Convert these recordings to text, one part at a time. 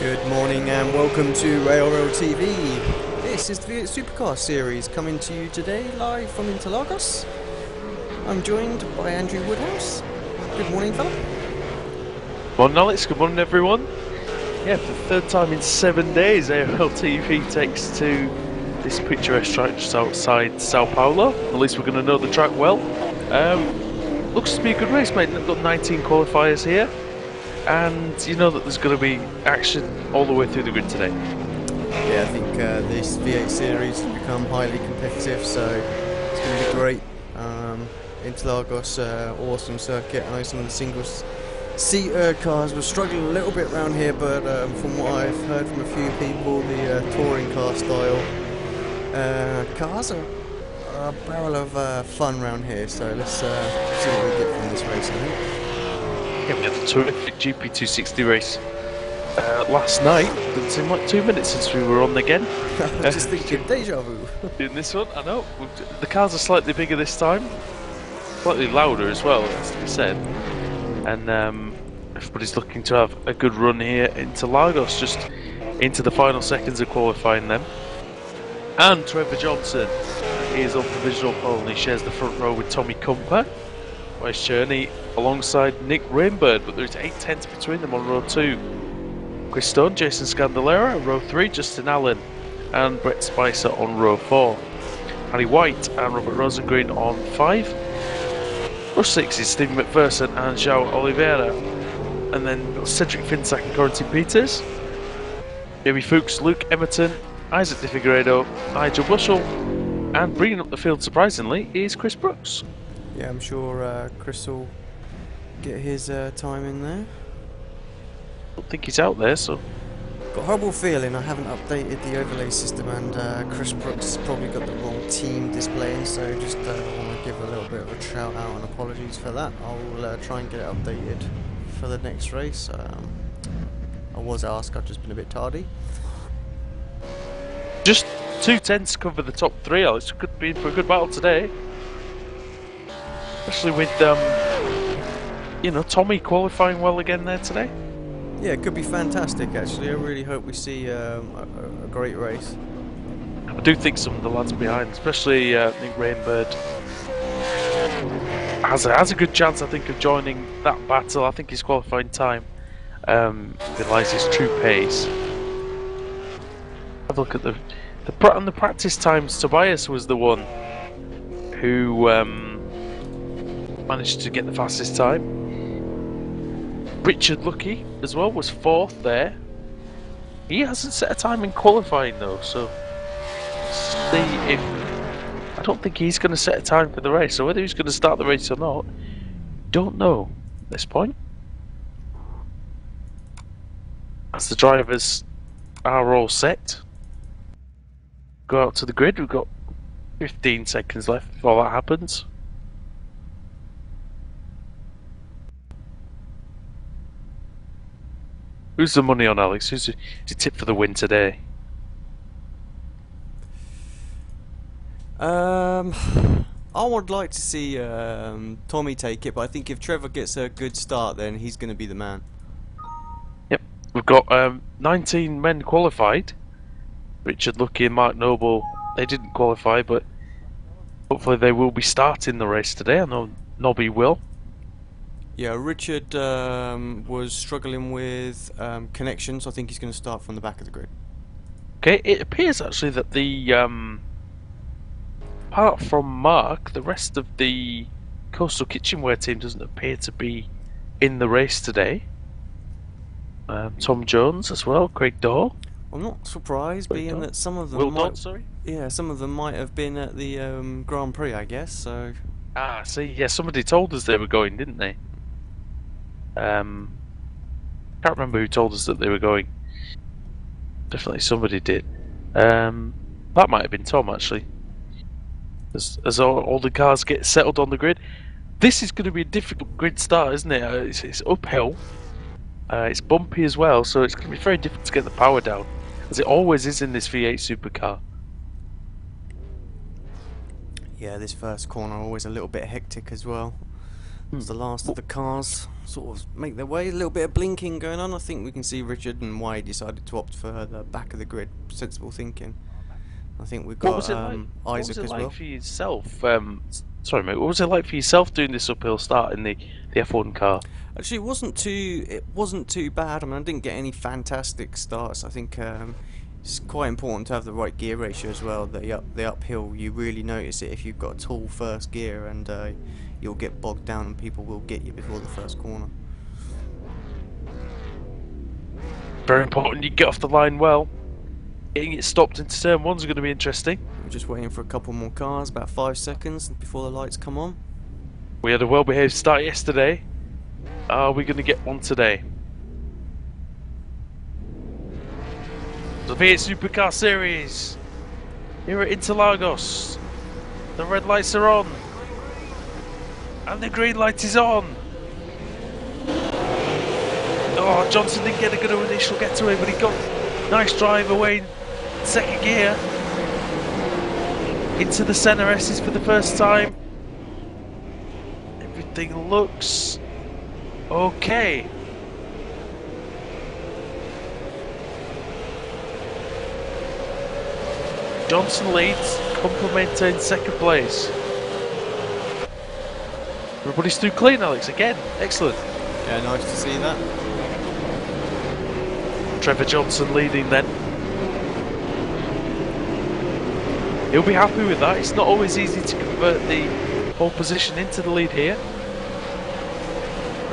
Good morning and welcome to ARL-TV. This is the SuperCar series coming to you today live from Interlagos. I'm joined by Andrew Woodhouse. Good morning, fella. Good morning, Alex. Good morning, everyone. Yeah, for the third time in 7 days, ARL-TV takes to this picturesque track just outside Sao Paulo. At least we're going to know the track well. Looks to be a good race, mate. They've got 19 qualifiers here. And you know that there's going to be action all the way through the grid today. Yeah, I think this V8 series has become highly competitive, so it's going to be great. Interlagos, awesome circuit. I know some of the single-seat cars were struggling a little bit around here, but from what I've heard from a few people, the touring car style cars are a barrel of fun around here. So let's see what we get from this race, I think. Yeah, we had a terrific GP260 race last night. Didn't seem like 2 minutes since we were on again. I was just thinking, deja vu. In this one, I know. The cars are slightly bigger this time. Slightly louder as well, as to be said. And everybody's looking to have a good run here into Lagos, just into the final seconds of qualifying them. And Trevor Johnson is on provisional pole and he shares the front row with Tommy Kumper. West Journey alongside Nick Rainbird, but there's 8 tenths between them on row 2. Chris Stone, Jason Scandalera, row 3, Justin Allen and Brett Spicer on row 4. Harry White and Robert Rosengreen on 5. Row 6 is Stephen McPherson and João Oliveira. And then Cedric Finsack and Corentin Peters. Jamie Fuchs, Luke Emerton, Isaac De Figueiredo, Nigel Bushell, and bringing up the field surprisingly is Chris Brooks. Yeah, I'm sure Chris will get his time in there. I don't think he's out there, so... Got a horrible feeling I haven't updated the overlay system and Chris Brooks has probably got the wrong team displaying, so just want to give a little bit of a shout out and apologies for that. I'll try and get it updated for the next race. I was asked, I've just been a bit tardy. Just 2 tenths cover the top 3, Alex. Could be in for a good battle today. Especially with, you know, Tommy qualifying well again there today. Yeah, it could be fantastic actually. I really hope we see a great race. I do think some of the lads behind, especially Nick Rainbird, has a good chance, I think, of joining that battle. I think his qualifying time belies his true pace. Have a look at the practice times. Tobias was the one who managed to get the fastest time. Richard Lucky as well was 4th there. He hasn't set a time in qualifying though, so see if... I don't think he's going to set a time for the race, so whether he's going to start the race or not, don't know at this point. As the drivers are all set, go out to the grid. We've got 15 seconds left before that happens. Who's the money on, Alex? Who's your tip for the win today? I would like to see Tommy take it, but I think if Trevor gets a good start, then he's going to be the man. Yep, we've got 19 men qualified. Richard Lucky and Mark Noble, they didn't qualify, but hopefully they will be starting the race today. I know Nobby will. Yeah, Richard was struggling with connections. I think he's going to start from the back of the grid. Okay, it appears actually that the apart from Mark, the rest of the Coastal Kitchenware team doesn't appear to be in the race today. Tom Jones as well, Craig Daw. I'm not surprised, being that some of them some of them might have been at the Grand Prix, I guess. So. Ah, see, yeah, somebody told us they were going, didn't they? Can't remember who told us that they were going. Definitely somebody did. That might have been Tom, actually. As all the cars get settled on the grid. This is going to be a difficult grid start, isn't it? It's uphill. It's bumpy as well, so it's going to be very difficult to get the power down, as it always is in this V8 supercar. Yeah, this first corner always a little bit hectic as well. as the last of the cars sort of make their way. A little bit of blinking going on. I think we can see Richard and Wade decided to opt for the back of the grid. Sensible thinking. I think we've got Isaac as well. For yourself? Sorry, mate. What was it like for yourself doing this uphill start in the F1 car? Actually, it wasn't too bad. I mean, I didn't get any fantastic starts. I think it's quite important to have the right gear ratio as well. The uphill, you really notice it if you've got a tall first gear, and you'll get bogged down, and people will get you before the first corner. Very important you get off the line well. Getting it stopped into turn 1's going to be interesting. We're just waiting for a couple more cars, about 5 seconds before the lights come on. We had a well-behaved start yesterday. Are we going to get one today? The V8 SuperCar Series here at Interlagos. The red lights are on, and the green light is on. Oh, Johnson didn't get a good initial getaway, but he got nice drive away in second gear into the center S's for the first time. Everything looks okay. Johnson leads, Commentators in second place. Everybody's through clean, Alex, again. Excellent. Yeah, nice to see that. Trevor Johnson leading then. He'll be happy with that. It's not always easy to convert the pole position into the lead here.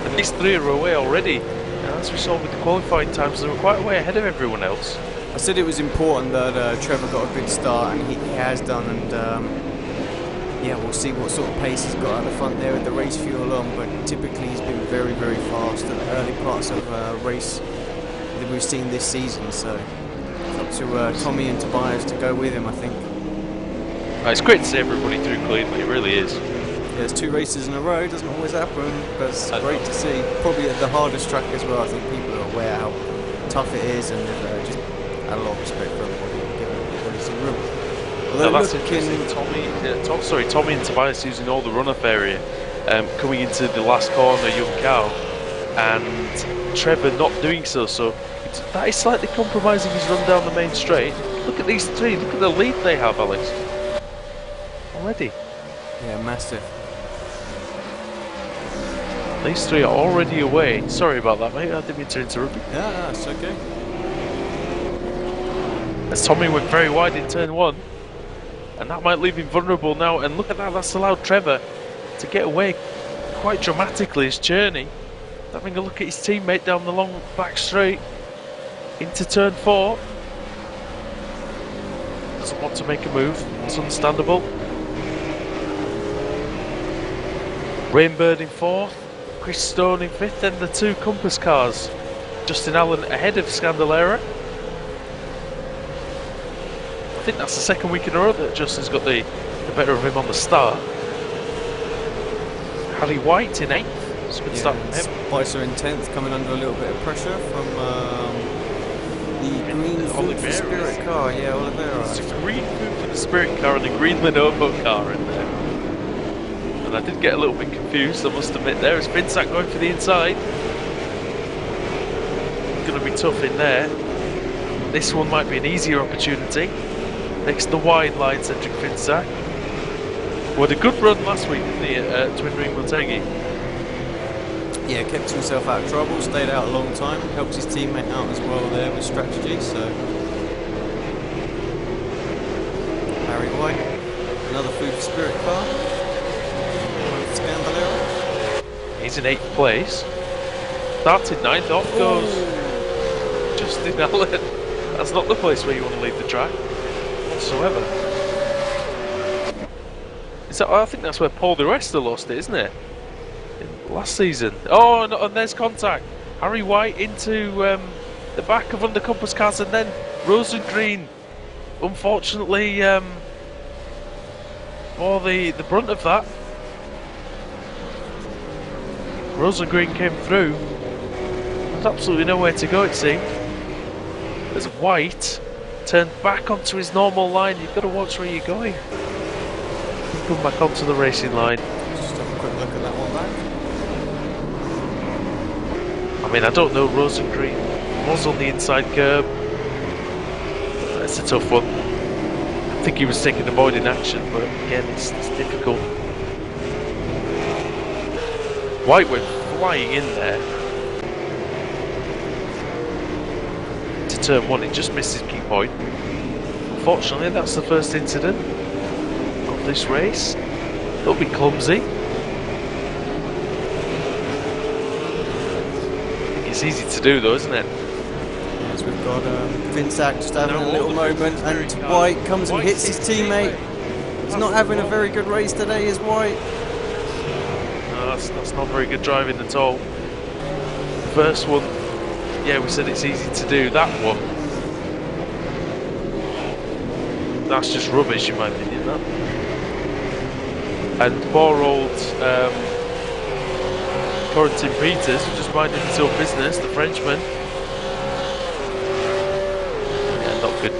And these three are away already. And as we saw with the qualifying times, they were quite a way ahead of everyone else. I said it was important that Trevor got a good start, and he has done, and yeah, we'll see what sort of pace he's got at the front there with the race fuel on, but typically he's been very, very fast at the early parts of race that we've seen this season, so it's up to Tommy and Tobias to go with him, I think. It's great to see everybody through cleanly, it really is. Yeah, it's 2 races in a row, doesn't always happen, but it's great to see. Probably at the hardest track as well. I think people are aware how tough it is, and they've just had a lot of respect for everybody, giving everybody some room. No, that's interesting. Tommy and Tobias using all the runoff area, coming into the last corner, young cow, and Trevor not doing so. So that is slightly compromising his run down the main straight. Look at these three. Look at the lead they have, Alex. Already. Yeah, massive. These three are already away. Sorry about that, mate. I didn't mean to interrupt you. Yeah, it's okay. As Tommy went very wide in turn 1, and that might leave him vulnerable now. And look at that, that's allowed Trevor to get away quite dramatically. His journey, having a look at his teammate down the long back straight into turn 4. Doesn't want to make a move, it's understandable. Rainbird in 4th, Chris Stone in 5th, then the 2 Compass cars. Justin Allen ahead of Scandalera. I think that's the second week in a row that Justin's got the better of him on the start. Harry White in 8th. It's a good start from him. Spicer in 10th, coming under a little bit of pressure from the green food for Spirit car. Yeah, Oliveira. It's a green food for the Spirit car and a green Lenovo car in there. And I did get a little bit confused, I must admit there. It's Finsack going for the inside. Going to be tough in there. This one might be an easier opportunity. Next the wide line, Cedric Finsack. Who had a good run last week in the Twin Ring Motegi. Yeah, kept himself out of trouble, stayed out a long time, helped his teammate out as well there with strategy, so. Harry White, another food for Spirit car. Scandalera. He's in 8th place. Started 9th, off goes Justin Allen. That's not the place where you want to leave the track whatsoever. I think that's where Paul Di Resta lost it, isn't it? Last season. Oh, and there's contact. Harry White into the back of under Compass cars, and then Rosengreen, unfortunately, for the brunt of that. Rosengreen came through. There's absolutely nowhere to go, it seemed. As White turned back onto his normal line. You've got to watch where you're going. Come back onto the racing line. Just have a quick look at that one back. I mean, I don't know, Rosengreen was on the inside curb. That's a tough one. I think he was taking avoiding action, but again, it's difficult. White went flying in there to turn 1, it just missed his key point. Unfortunately, that's the first incident of this race. It'll be clumsy. It's easy to do though, isn't it? Yes, we've got Vinsack just having a little moment, and White comes and hits his teammate. He's not having a very good race today, is White. No, that's not very good driving at all. The first one, yeah, we said it's easy to do. That one, that's just rubbish in my opinion, that. And poor old Corentin Peters, just minding his own business, the Frenchman. Yeah, not good.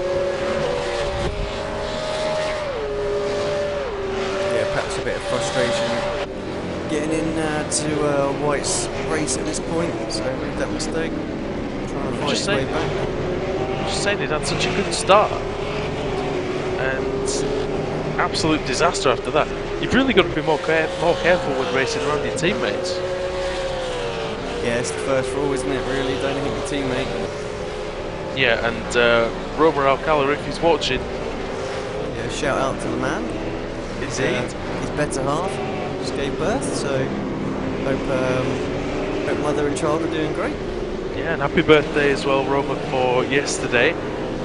Yeah, perhaps a bit of frustration getting in to White's race at this point, so made that mistake. Trying to fight his way back. Just saying, he'd had such a good start. And absolute disaster after that. You've really got to be more careful when racing around your teammates. Yeah, it's the first rule, isn't it, really? Don't hit your teammate. Yeah, and Romer Alcala, if he's watching... Yeah, shout out to the man. Indeed. His better half just gave birth, so hope mother and child are doing great. Yeah, and happy birthday as well, Romer, for yesterday.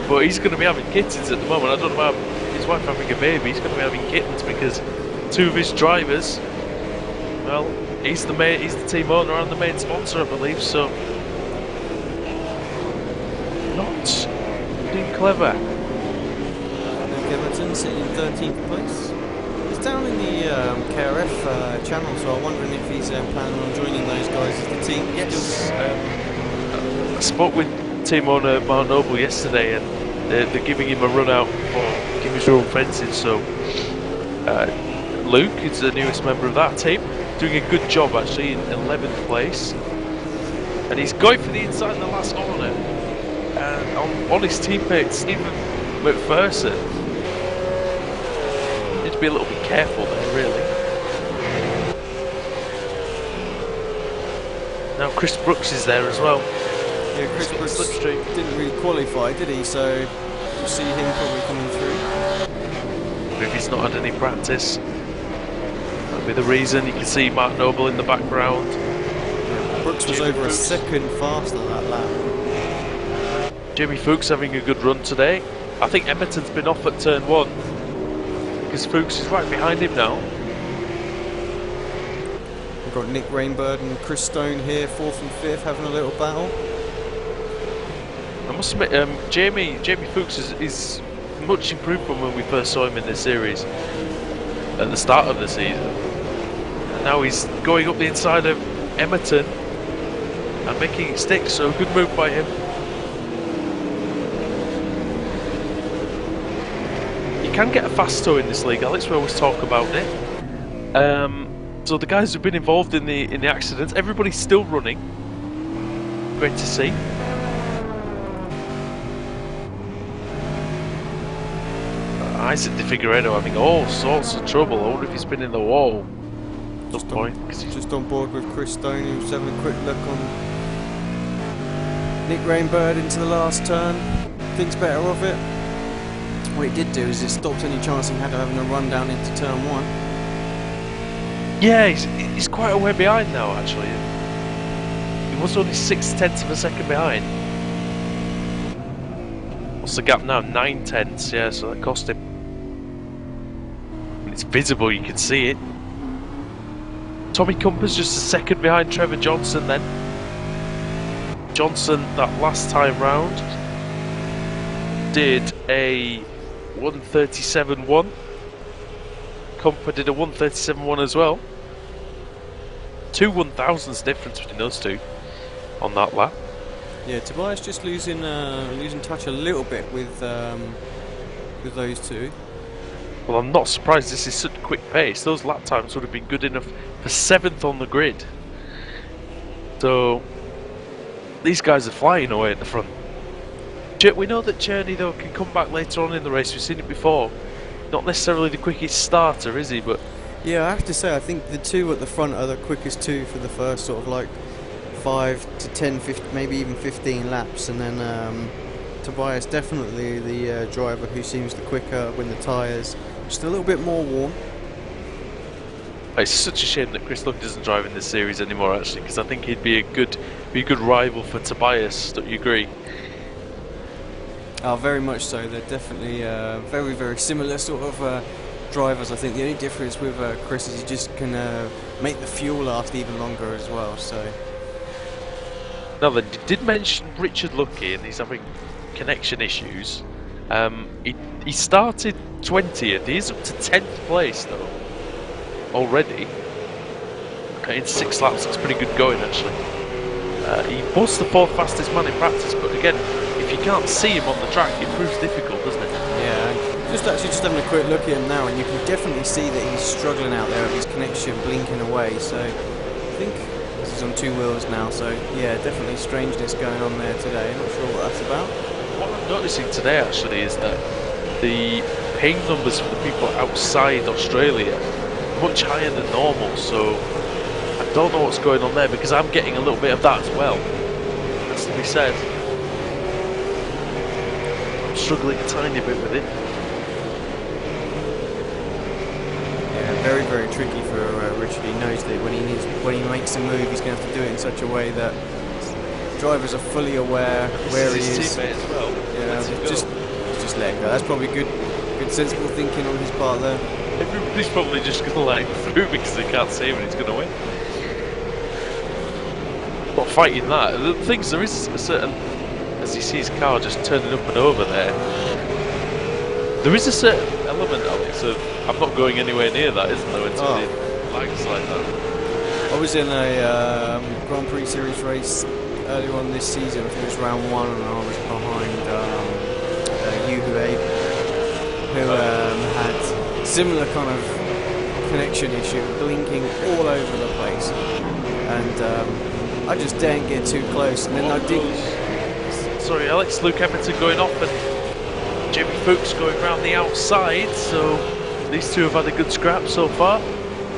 But he's going to be having kittens at the moment. I don't know about his wife having a baby. He's going to be having kittens because 2 of his drivers, well, he's the team owner and the main sponsor, I believe, so not being clever. Luke Everton sitting in 13th place. He's down in the KRF channel, so I'm wondering if he's planning on joining those guys as the team. Yes, I spoke with team owner Mark Noble yesterday, and they're giving him a run out for Kimmy's Rural Fencing, so Luke is the newest member of that team, doing a good job actually in 11th place, and he's going for the inside in the last corner, and on his teammate Stephen McPherson. Need to be a little bit careful there, really. Now Chris Brooks is there as well. Yeah, Chris Brooks didn't really qualify, did he? So you'll see him probably coming through. If he's not had any practice, that'll be the reason. You can see Mark Noble in the background. Brooks was over a second faster that lap. Jamie Fuchs having a good run today. I think Emerton's been off at turn 1 because Fuchs is right behind him now. We've got Nick Rainbird and Chris Stone here, 4th and 5th, having a little battle. I must admit, Jamie Fuchs is much improved from when we first saw him in this series at the start of the season. And now he's going up the inside of Emerton and making it stick, so good move by him. You can get a fast tow in this league, Alex, we always talk about it. So the guys who've been involved in the accidents, everybody's still running. Great to see. Isaac De Figueiredo having all sorts of trouble. I wonder if he's been in the wall. Just on board with Chris Stone, who's having a quick look on Nick Rainbird into the last turn. Thinks better of it. What it did do is it stopped any chance he had of having a run down into turn 1. Yeah, he's quite a way behind now, actually. He was only 6/10 of a second behind. What's the gap now? 9/10, yeah, so that cost him. It's visible, you can see it. Tommy Compass just a second behind Trevor Johnson then. Johnson, that last time round, did a 1:37.1. Compa did a 1:37.1 as well. 2 1,000ths difference between those two on that lap. Yeah, Tobias just losing touch a little bit with those two. Well, I'm not surprised this is such a quick pace. Those lap times would have been good enough for 7th on the grid. So, these guys are flying away at the front. We know that Cherney though can come back later on in the race. We've seen it before. Not necessarily the quickest starter, is he? But yeah, I have to say, I think the two at the front are the quickest two for the first sort of like 5 to 10, 15, maybe even 15 laps, and then Tobias definitely the driver who seems the quicker when the tyres just a little bit more warm. It's such a shame that Chris Luck doesn't drive in this series anymore, actually, because I think he'd be a good rival for Tobias. Don't you agree? Oh, very much so. They're definitely very, very similar sort of drivers. I think the only difference with Chris is he just can make the fuel last even longer as well. So. Now, they did mention Richard Lucky, and he's having connection issues. He started 20th. He's up to 10th place though already. In 6 laps, it's pretty good going actually. He was the 4th fastest man in practice, but again, if you can't see him on the track, it proves difficult, doesn't it? Yeah, just having a quick look at him now, and you can definitely see that he's struggling out there with his connection blinking away. So I think this is on 2 wheels now. So yeah, definitely strangeness going on there today. Not sure what that's about. What I'm noticing today actually is that the ping numbers for the people outside Australia are much higher than normal. So I don't know what's going on there, because I'm getting a little bit of that as well. That's to be said. I'm struggling a tiny bit with it. Yeah, very, very tricky for Richard. He knows that when he makes a move, he's going to have to do it in such a way that drivers are fully aware where he is. Teammate as well. Yeah, just let him go. That's probably good, sensible thinking on his part there. Everybody's probably just going to let him through because they can't see him and he's going to win. Not fighting that. The thing is, there is a certain, as you see his car just turning up and over there, there is a certain element, Alex, of I'm not going anywhere near that, isn't there, until it lags like that. I was in a Grand Prix Series race earlier on this season. I think it was round 1, and I was behind who had similar kind of connection issue, blinking all over the place, and I just didn't get too close, and then I did. Sorry, Alex, Luke Hamilton going off and Jimmy Fuchs going round the outside, so these two have had a good scrap so far.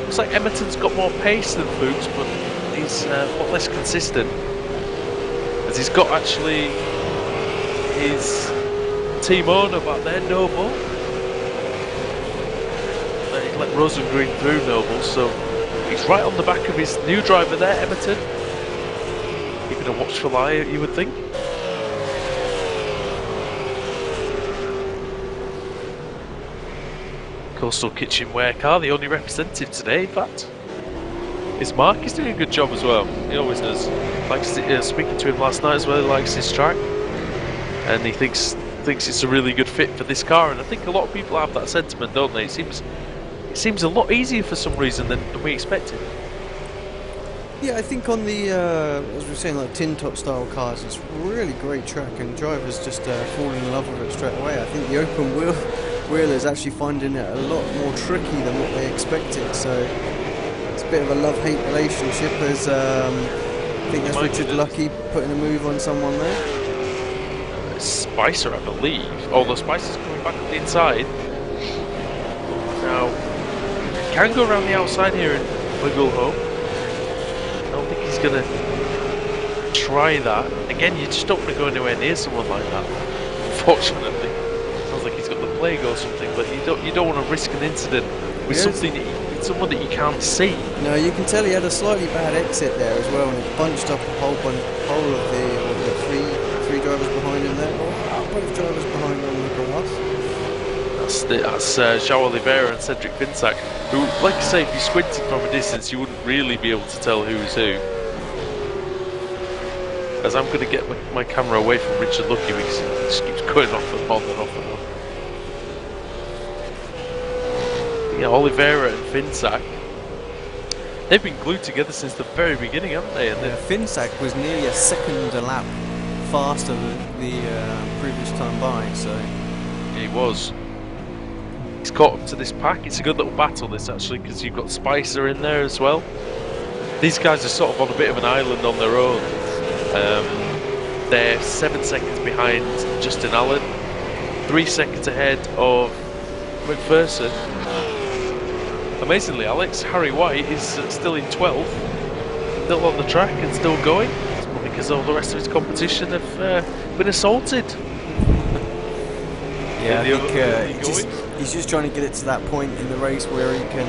Looks like Emerton's got more pace than Fuchs, but he's a lot less consistent, as he's got actually his team owner back there, Noble. He let Rosengreen through Noble, so he's right on the back of his new driver there, Emerton. Keeping a watchful eye, you would think. Coastal Kitchenware car, the only representative today, in fact. Is Mark, he's doing a good job as well. He always does. Likes speaking to him last night as well, he likes his track. And he thinks it's a really good fit for this car, and I think a lot of people have that sentiment, don't they? It seems a lot easier for some reason than we expected. Yeah, I think on the, as we were saying, like tin top style cars, it's really great track, and drivers just fall in love with it straight away. I think the open wheelers actually finding it a lot more tricky than what they expected, so it's a bit of a love-hate relationship, as I think that's Richard Lucky putting a move on someone there. Spicer, I believe, although Spicer's coming back up the inside. Now, can go around the outside here and wiggle home. I don't think he's going to try that. Again, you just don't want to go anywhere near someone like that, unfortunately. Sounds like he's got the plague or something, but you don't want to risk an incident with someone that you can't see. No, you can tell he had a slightly bad exit there as well, and it bunched up a whole of the three drivers behind him there. Both drivers behind him on the grass. That's João Oliveira and Cedric Finsack, who, like I say, if you squinted from a distance, you wouldn't really be able to tell who's who. As I'm going to get my camera away from Richard Lucky because he just keeps going off and on and off and on. Yeah, Oliveira and Finsack, they've been glued together since the very beginning, haven't they? And Finsack was nearly a second a lap faster than the previous time by, so he was. He's caught up to this pack. It's a good little battle, this, actually, because you've got Spicer in there as well. These guys are sort of on a bit of an island on their own. They're 7 seconds behind Justin Allen, 3 seconds ahead of McPherson. Amazingly, Alex, Harry White is still in 12th, still on the track and still going. It's probably because all the rest of his competition have been assaulted. Yeah, I think he's just trying to get it to that point in the race where he can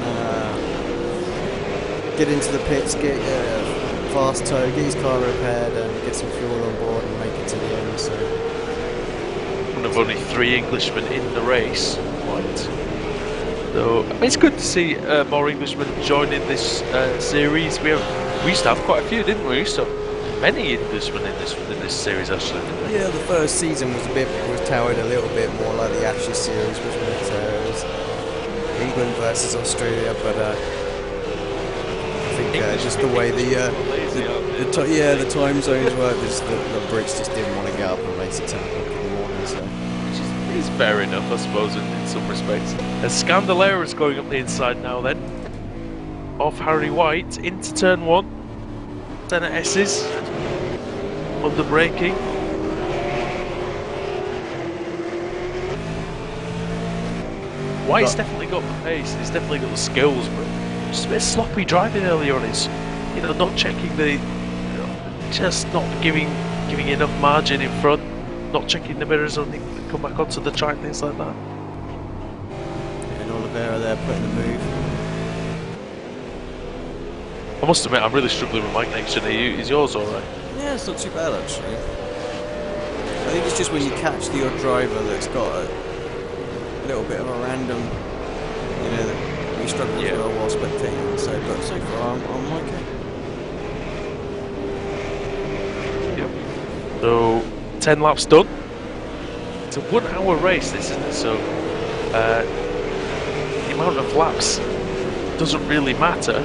get into the pits, get fast tow, get his car repaired and get some fuel on board and make it to the end. So one of only 3 Englishmen in the race. Right. So I mean, it's good to see more Englishmen joining this series. We used to have quite a few, didn't we? We used to have many Englishmen in this series actually, didn't we? Yeah, the first season was touted a little bit more like the Ashes series, wasn't it? It was England versus Australia, but I think just the way the time zones work, the Brits just didn't want to get up and race at 10 o'clock in the morning. So it's fair enough, I suppose, in some respects. A Scandalera is going up the inside now. Then off Harry White into turn 1. Senna S's under braking. White's definitely got the pace, he's definitely got the skills, but just a bit sloppy driving earlier on. His, not checking just not giving enough margin in front, not checking the mirrors on come back onto the track, things like that. And Oliveira there putting the move. I must admit, I'm really struggling with my connection. Is yours alright? Yeah, it's not too bad actually. I think it's just when you catch the odd driver that's got a little bit of a random, that we struggle with while spectating. So, but so far I'm okay. Yep. So 10 laps done. It's a 1 hour race, this, isn't it? So the amount of laps doesn't really matter.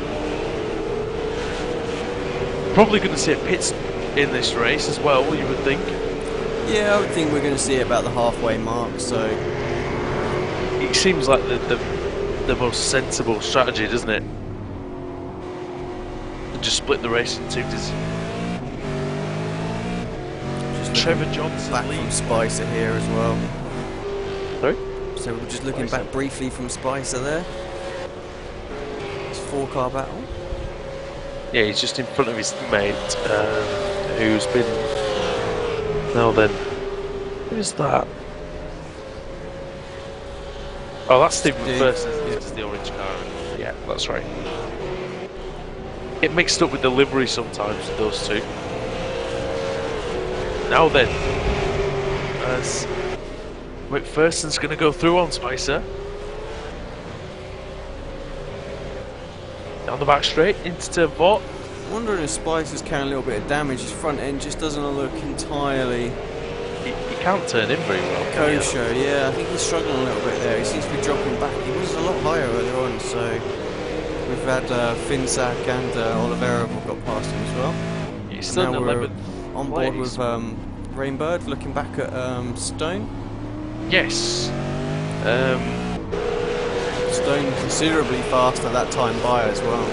Probably going to see a pit in this race as well, you would think. Yeah, I would think we're going to see it about the halfway mark. So it seems like the most sensible strategy, doesn't it? Just split the race in 2. Just Trevor Johnson back from Spicer here as well. Sorry? So we're just looking back briefly from Spicer there. It's a 4-car battle. Yeah, he's just in front of his mate, who's been... Now then, who's that? Oh, that's Steve McPherson. It's the orange car. Yeah, that's right. Get mixed up with the livery sometimes, those two. Now then, as McPherson's going to go through on Spicer. Down the back straight into turn 4. I'm wondering if Spicer's carrying a little bit of damage. His front end just doesn't look entirely... He can't turn in very well. Kosher, yeah. I think he's struggling a little bit there. He seems to be dropping back. He was a lot higher earlier on, so we've had Finsack and Oliveira have got past him as well. He's still now we're 11th on board with Rainbird, looking back at Stone. Yes. Stone considerably faster that time by as well.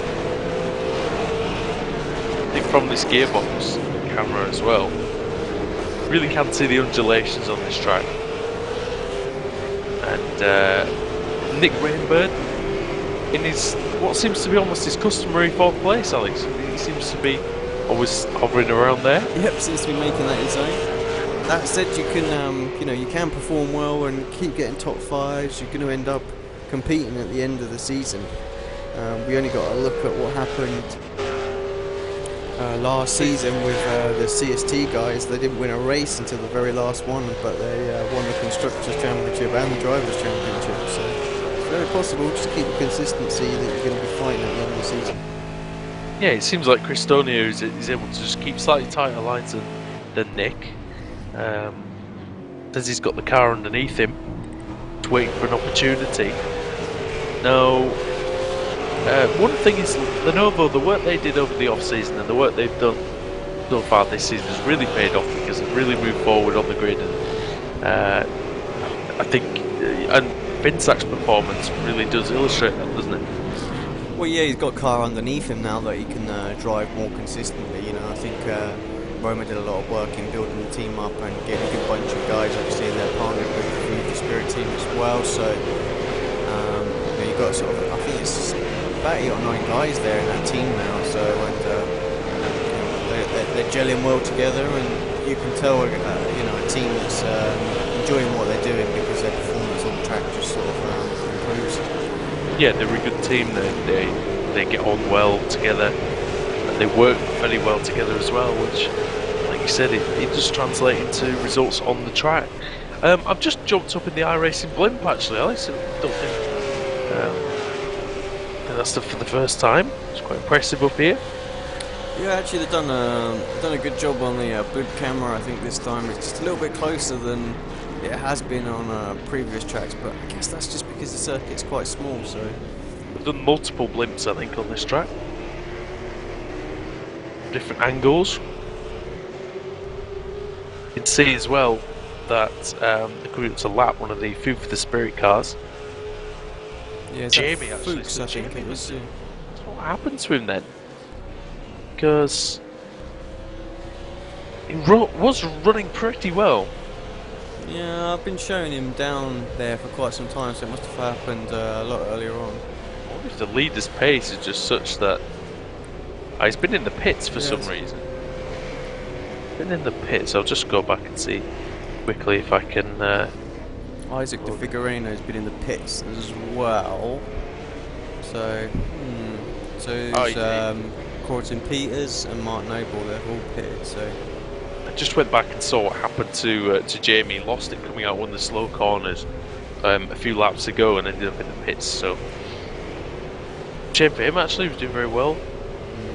I think from this gearbox camera as well, really can see the undulations on this track. And Nick Rainbird in his what seems to be almost his customary 4th place, Alex. He seems to be always hovering around there. Yep, seems to be making that his own. That said, you can you can perform well and keep getting top 5s. You're going to end up competing at the end of the season. We only got to look at what happened last season with the CST guys. They didn't win a race until the very last one, but they won the Constructors' Championship and the Drivers' Championship. So it's very possible. Just keep the consistency that you're going to be fighting at the end of the season. Yeah, it seems like Cristonia is able to just keep slightly tighter lines than Nick. Says he's got the car underneath him, waiting for an opportunity. Now, one thing is, Lenovo, the work they did over the off-season and the work they've done so far this season has really paid off because they've really moved forward on the grid. And I think, and Finsack's performance really does illustrate that, doesn't it? Well, yeah, he's got a car underneath him now that he can drive more consistently. I think Roma did a lot of work in building the team up and getting a good bunch of guys. Obviously, they're partnered with the Spirit team as well. So you've got sort of, I think it's about 8 or 9 guys there in that team now. So they're gelling well together, and you can tell a team that's enjoying what they're doing because their performance on the track just sort of improves. Yeah, they're a good team. They get on well together, and they work very well together as well, which, like you said, it does translate into results on the track. I've just jumped up in the iRacing blimp actually, Alex. I don't think that's for the first time. It's quite impressive up here. Yeah, actually they've done a good job on the boot camera. I think this time it's just a little bit closer than it has been on previous tracks, but I guess that's just because the circuit's quite small. So they've done multiple blimps, I think, on this track. Different angles. You can see as well that they're coming up to lap one of the Food for the Spirit cars. Yeah, Jamie actually. Fuchs, I think it was. Yeah. What happened to him then? Because he was running pretty well. Yeah, I've been showing him down there for quite some time, so it must have happened a lot earlier on. I wonder if the leader's pace is just such that he's been in the pits for some reason. Been in the pits. I'll just go back and see quickly if I can. Isaac De Figueiredo's been in the pits as well. So, Courtin Peters and Mark Noble, they're all pitted. So I just went back and saw what happened to Jamie. He lost it coming out one of the slow corners a few laps ago and ended up in the pits. So shame for him actually. He was doing very well.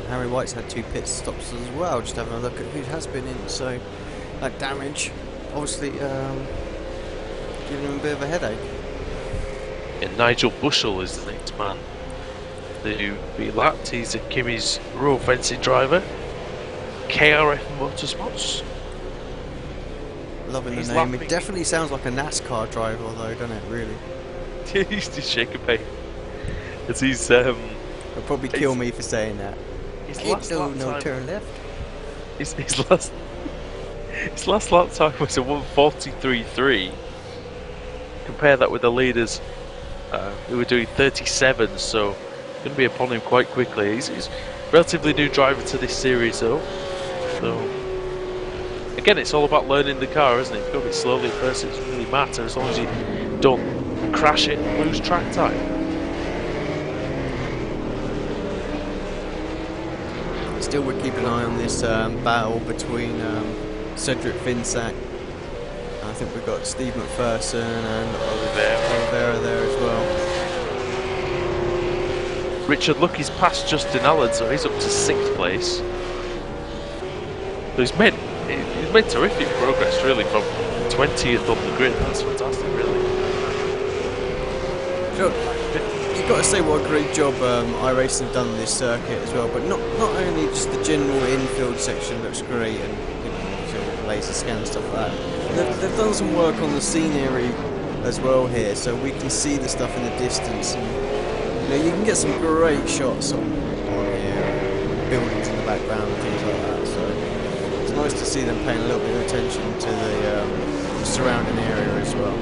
Harry White's had 2 pit stops as well. Just having a look at who has been in. So that damage, obviously, giving him a bit of a headache. And Nigel Bushell is the next man to be lapped. He's a Kimi's Royal Fencing driver. KRF Motorsports. Loving the name. It definitely sounds like a NASCAR driver, though, doesn't it? Really. He's just shaking pain. As he's He'll probably kill me for saying that. His last lap time. Turn left. His last lap time was a 1:43.3. Compare that with the leaders who were doing 37, so going to be upon him quite quickly. He's a relatively new driver to this series though, so again it's all about learning the car, isn't it? If you go a bit slowly at first, it doesn't really matter as long as you don't crash it and lose track time. Still, we're keeping an eye on this battle between Cedric Finsack. I think we've got Steve McPherson and Oliveira there as well. Richard Lucky's passed Justin Allen, so he's up to 6th place. So he's made terrific progress really from 20th on the grid. That's fantastic, really. You've got to say what a great job iRacing have done on this circuit as well. But not only just the general infield section looks great and laser scan and stuff like that. They've done some work on the scenery as well here, so we can see the stuff in the distance. And, you can get some great shots on here, buildings in the background and things like that. So it's nice to see them paying a little bit of attention to the surrounding area as well.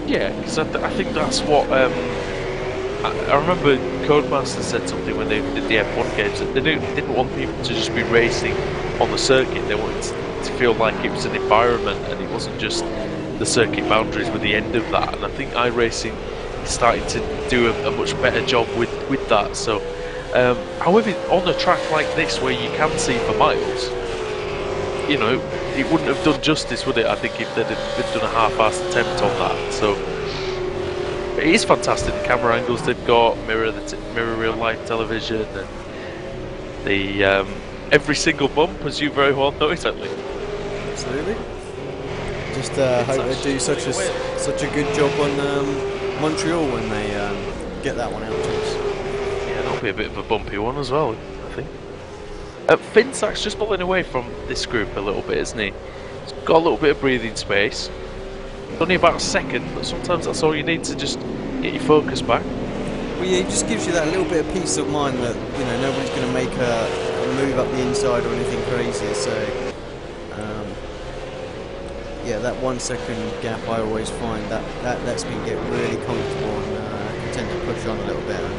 Yeah, because I think that's what I remember Codemaster said something when they did the F1 games that they didn't want people to just be racing on the circuit. They wanted to feel like it was an environment and it wasn't just the circuit boundaries were the end of that. And I think iRacing is starting to do a much better job with that. So, however, on a track like this where you can see for miles, it wouldn't have done justice, would it? I think if they'd done a half-assed attempt on that. So it is fantastic. The camera angles they've got, mirror real life television, and the every single bump, as you very well know, exactly. Absolutely. Just hope they do such a good job on Montreal when they get that one out to us. Yeah, that'll be a bit of a bumpy one as well, I think. Finsack's just pulling away from this group a little bit, isn't he? He's got a little bit of breathing space. It's only about a second, but sometimes that's all you need to just get your focus back. Well, yeah, it just gives you that little bit of peace of mind that nobody's going to make a move up the inside or anything crazy. So Yeah, that 1 second gap I always find that lets me get really comfortable and tend to push on a little bit. And I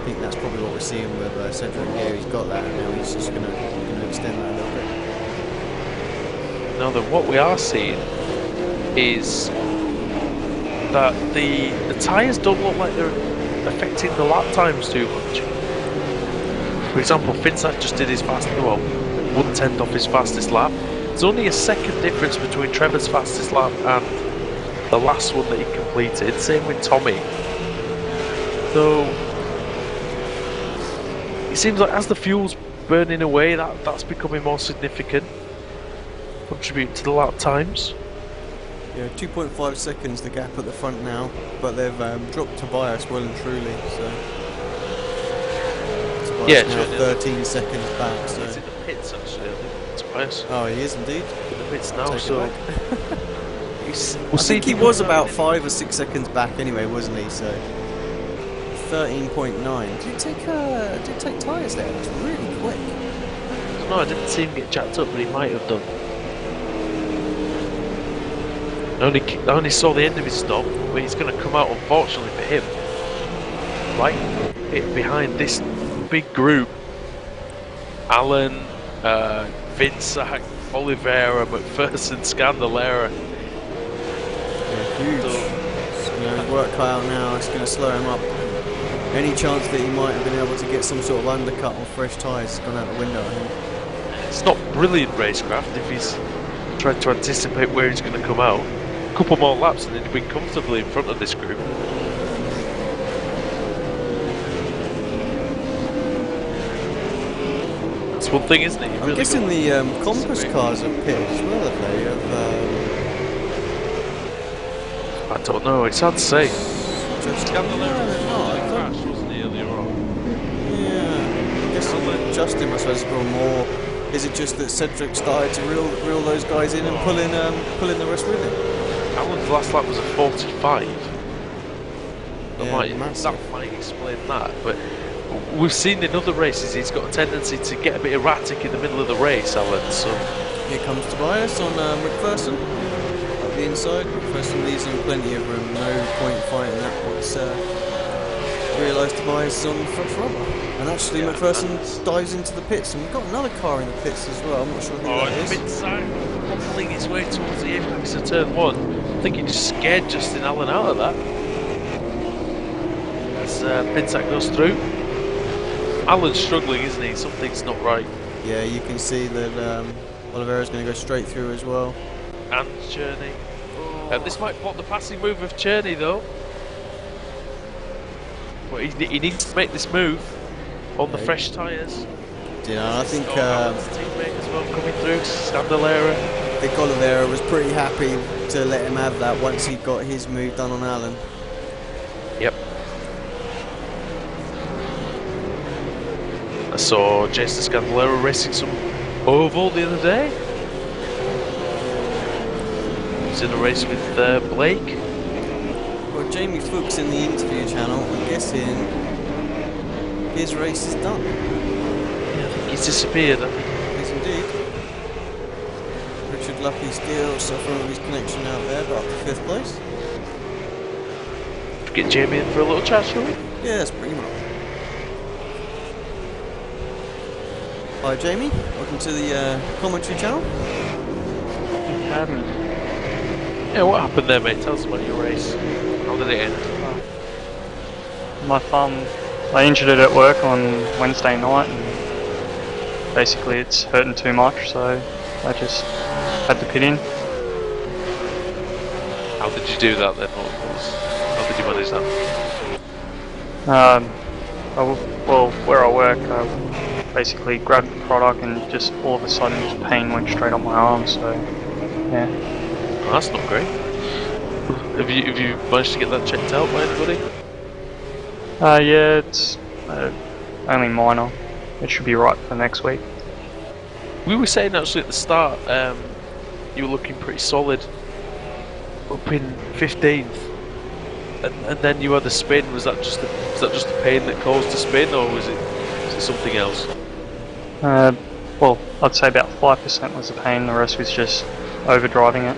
think that's probably what we're seeing with Cedric here. He's got that, and now he's just going to extend that a little bit. Now then, what we are seeing is that the tyres don't look like they're affecting the lap times too much. For example, Finsack just did his fastest, well, 1/10 off his fastest lap. There's only a second difference between Trevor's fastest lap and the last one that he completed. Same with Tommy. So it seems like as the fuel's burning away, that's becoming more significant, contributing to the lap times. Yeah, 2.5 seconds the gap at the front now, but they've dropped Tobias well and truly. So Tobias now 13 seconds back. So he's in the pits actually, I think. Tobias. Oh, he is indeed In the pits now, so I think he was about 5 or 6 seconds back anyway, wasn't he? So 13.9. Did it take tyres there? It's really quick. No, I didn't see him get jacked up, but he might have done. I only saw the end of his stop, but he's going to come out, unfortunately for him, right behind this big group. Alan, Vinsack, Oliveira, McPherson, Scandalera. Yeah, huge. It's going to work out now. It's going to slow him up. Any chance that he might have been able to get some sort of undercut on fresh tyres has gone out the window, I think. It's not brilliant racecraft if he's trying to anticipate where he's going to come out. A couple more laps and he'd be comfortably in front of this group. That's one thing, isn't it? I'm guessing the Compass cars are pit as well, have they? I don't know, it's hard to say. Crash, wasn't he, earlier on? Yeah, I guess Justin must have scored more. Is it just that Cedric started to reel those guys in and pull in the rest with him? Alan's last lap was a 45. Yeah, That might explain that, but we've seen in other races he's got a tendency to get a bit erratic in the middle of the race, Alan. So here comes Tobias on McPherson up the inside. McPherson leaves him plenty of room. No point fighting that once realised Tobias is on the front rubber. And actually, McPherson dives into the pits, and we've got another car in the pits as well. I'm not sure who that is. Finsack wobbling his way towards the apex of turn 1. I think he just scared Justin Allen out of that. As Finsack goes through. Allen's struggling, isn't he? Something's not right. Yeah, you can see that Oliveira's going to go straight through as well. And Cherney. This might block the passing move of Cherney, though. But he needs to make this move on the fresh tyres. Yeah, I think Alan's teammate as well coming through, Scandalera. I think Oliveira was pretty happy to let him have that once he got his move done on Alan. Yep. I saw Jason Scandalera racing some oval the other day. He was in a race with Blake. Well, Jamie Fuchs in the interview channel, I'm guessing his race is done. Yeah, I think he's disappeared. Yes, indeed. Richard Lucky still suffering with his connection out there, but up to 5th place. Get Jamie in for a little chat, shall we? Yeah, that's pretty much. Hi Jamie, welcome to the commentary channel. Yeah, what happened there, mate? Tell us about your race. How did it end? My thumb, I injured it at work on Wednesday night, and basically it's hurting too much, so I just had to pit in. How did you do that then? How did you manage that? Well, where I work, I basically grabbed the product and just all of a sudden this pain went straight up my arm, so yeah. Oh, that's not great. Have you managed to get that checked out by anybody? Yeah, it's only minor. It should be right for next week. We were saying actually at the start, you were looking pretty solid, up in 15th, and then you had a spin. Was that just the pain that caused the spin, or was it something else? Well, I'd say about 5% was the pain, the rest was just overdriving it.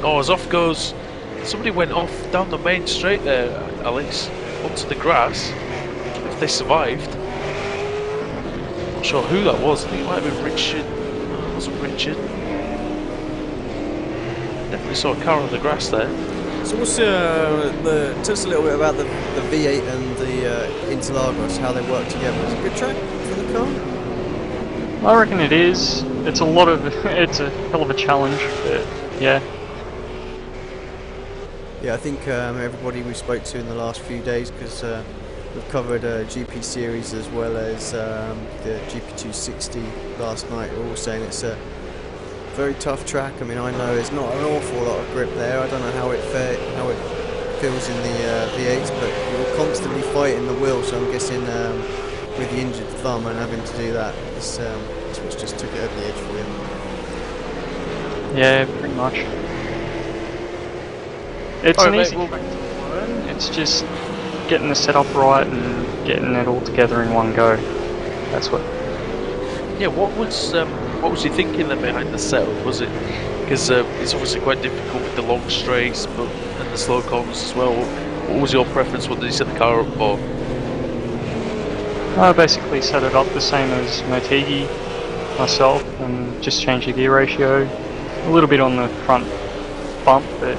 Oh, as off goes, somebody went off down the main straight there, Alex, onto the grass. If they survived. Not sure who that was. I think it might have been Richard. No, it wasn't Richard. Definitely saw a car on the grass there. So what's tell us a little bit about the V8 and the Interlagos, how they work together. Is it a good track for the car? I reckon it is. It's a lot of, it's a hell of a challenge, but yeah. Yeah, I think everybody we spoke to in the last few days, because we've covered GP Series as well as the GP260 last night, are all saying it's a very tough track. I mean, I know there's not an awful lot of grip there. I don't know how it feels in the V8s, but you're constantly fighting the wheel, so I'm guessing with the injured thumb and having to do that, it's what's just took it over the edge for you. Yeah, pretty much. It's All an right, easy track to learn. It's just getting the setup right and getting it all together in one go. That's what. Yeah, what was you thinking then behind the setup? Was it because it's obviously quite difficult with the long straights, but and the slow corners as well? What was your preference? What did you set the car up for? I basically set it up the same as Motegi myself, and just changed the gear ratio. A little bit on the front bump, but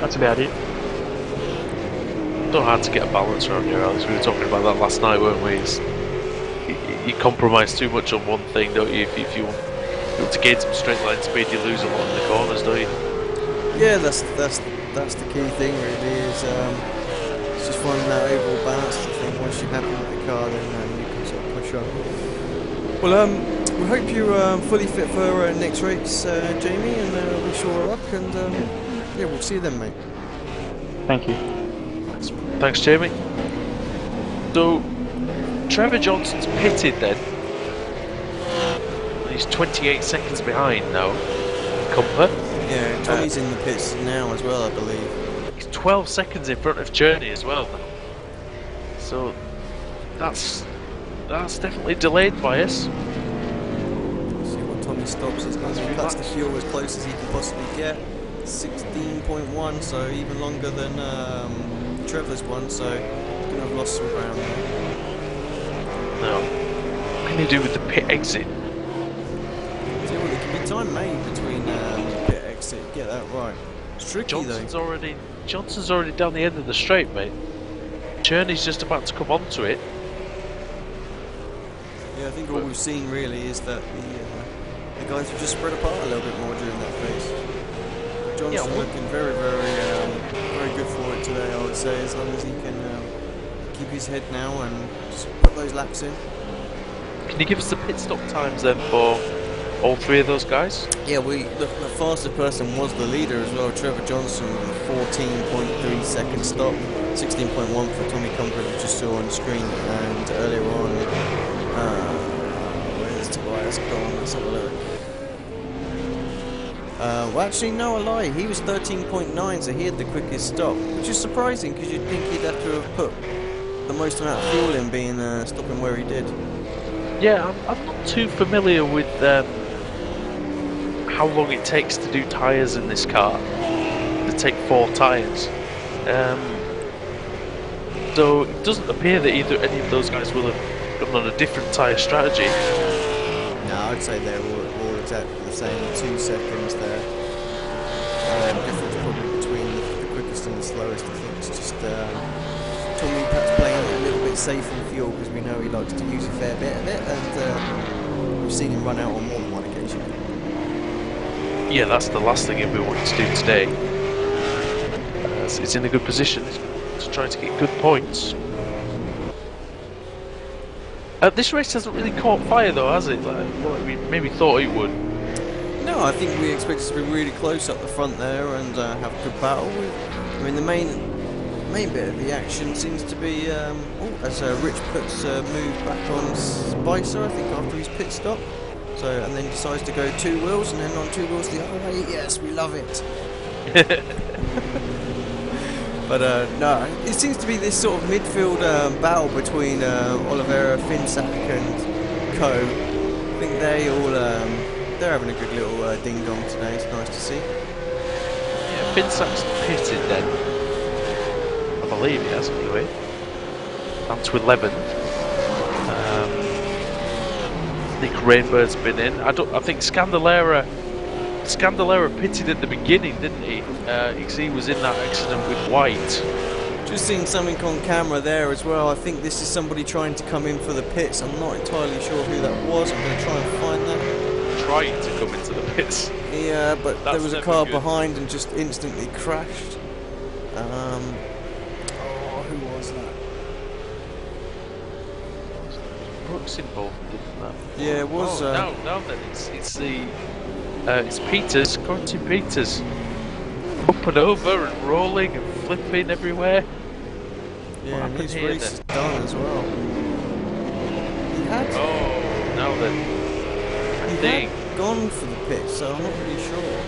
that's about it. Not hard to get a balance around here, Alex. We were talking about that last night, weren't we? You compromise too much on one thing, don't you? If you want to gain some straight line speed, you lose a lot in the corners, don't you? Yeah, that's the key thing really, is it's just finding that overall balance. I think once you're happy with the car, then you can sort of push on. Well, we hope you're fully fit for next race, Jamie, and we sure are up, and yeah, we'll see you then, mate. Thank you. Thanks, Jamie. So, Trevor Johnson's pitted then. He's 28 seconds behind now. Comper. Yeah, Tommy's in the pits now as well, I believe. He's 12 seconds in front of Journey as well now. So that's definitely delayed by us. See what Tommy stops. He's going to cuts the fuel as close as he can possibly get. 16.1, so even longer than Trevor's one, so he's going to have lost some ground there. No. What can you do with the pit exit? Yeah, well, there can be time made between pit exit. Get that right. It's tricky Johnson's though. already down the end of the straight, mate. Journey's just about to come onto it. Yeah, I think all we've seen really is that the guys have just spread apart a little bit more during that phase. Johnson looking very, very good for it today, I would say, as long as he can keep his head now and just put those laps in. Can you give us the pit stop times then for all three of those guys? Yeah, the fastest person was the leader as well, Trevor Johnson, with a 14.3 second stop, 16.1 for Tommy Comfort, we just saw on the screen, and earlier on, where's Tobias gone? Let's have a look. Well, actually, no, a lie. He was 13.9, so he had the quickest stop, which is surprising because you'd think he'd have to have put the most amount of fuel in, being stopping where he did. Yeah, I'm not too familiar with how long it takes to do tyres in this car. To take 4 tyres. So it doesn't appear that any of those guys will have gone on a different tyre strategy. No, I'd say they're all exactly the same. 2 seconds there. Difference probably between the quickest and the slowest. I think it's just Tommy perhaps playing a little bit safe on fuel, because we know he likes to use a fair bit of it, and we've seen him run out on more than one occasion. Yeah, that's the last thing we wanted to do today. It's in a good position to try to get good points. This race hasn't really caught fire though, has it? Like we maybe thought it would. No, I think we expected to be really close up the front there and have a good battle. I mean, the main bit of the action seems to be as Rich puts move back on Spicer, I think, after his pit stop. So, and then decides to go 2 wheels, and then on 2 wheels the other way. Yes, we love it. But no, it seems to be this sort of midfield battle between Oliveira, Finsack and Co. think they all they're having a good little ding dong today. It's nice to see. Yeah, Finsack's pitted then. I believe he has anyway. Down to 11th. Nick Rainbird's been in. I think Scandalera pitted at the beginning, didn't he? Because he was in that accident with White. Just seeing something on camera there as well. I think this is somebody trying to come in for the pits. I'm not entirely sure who that was. I'm going to try and find that. Trying to come into the pits. Yeah, but That's there was a car behind and just instantly crashed. Who was that? Brooks involved, didn't that? Yeah, it was. Now then, it's Peters, Quentin Peters, up and over and rolling and flipping everywhere. Yeah, and his race is done as well. He had. Oh, now then. He had gone for the pit, so I'm not really sure.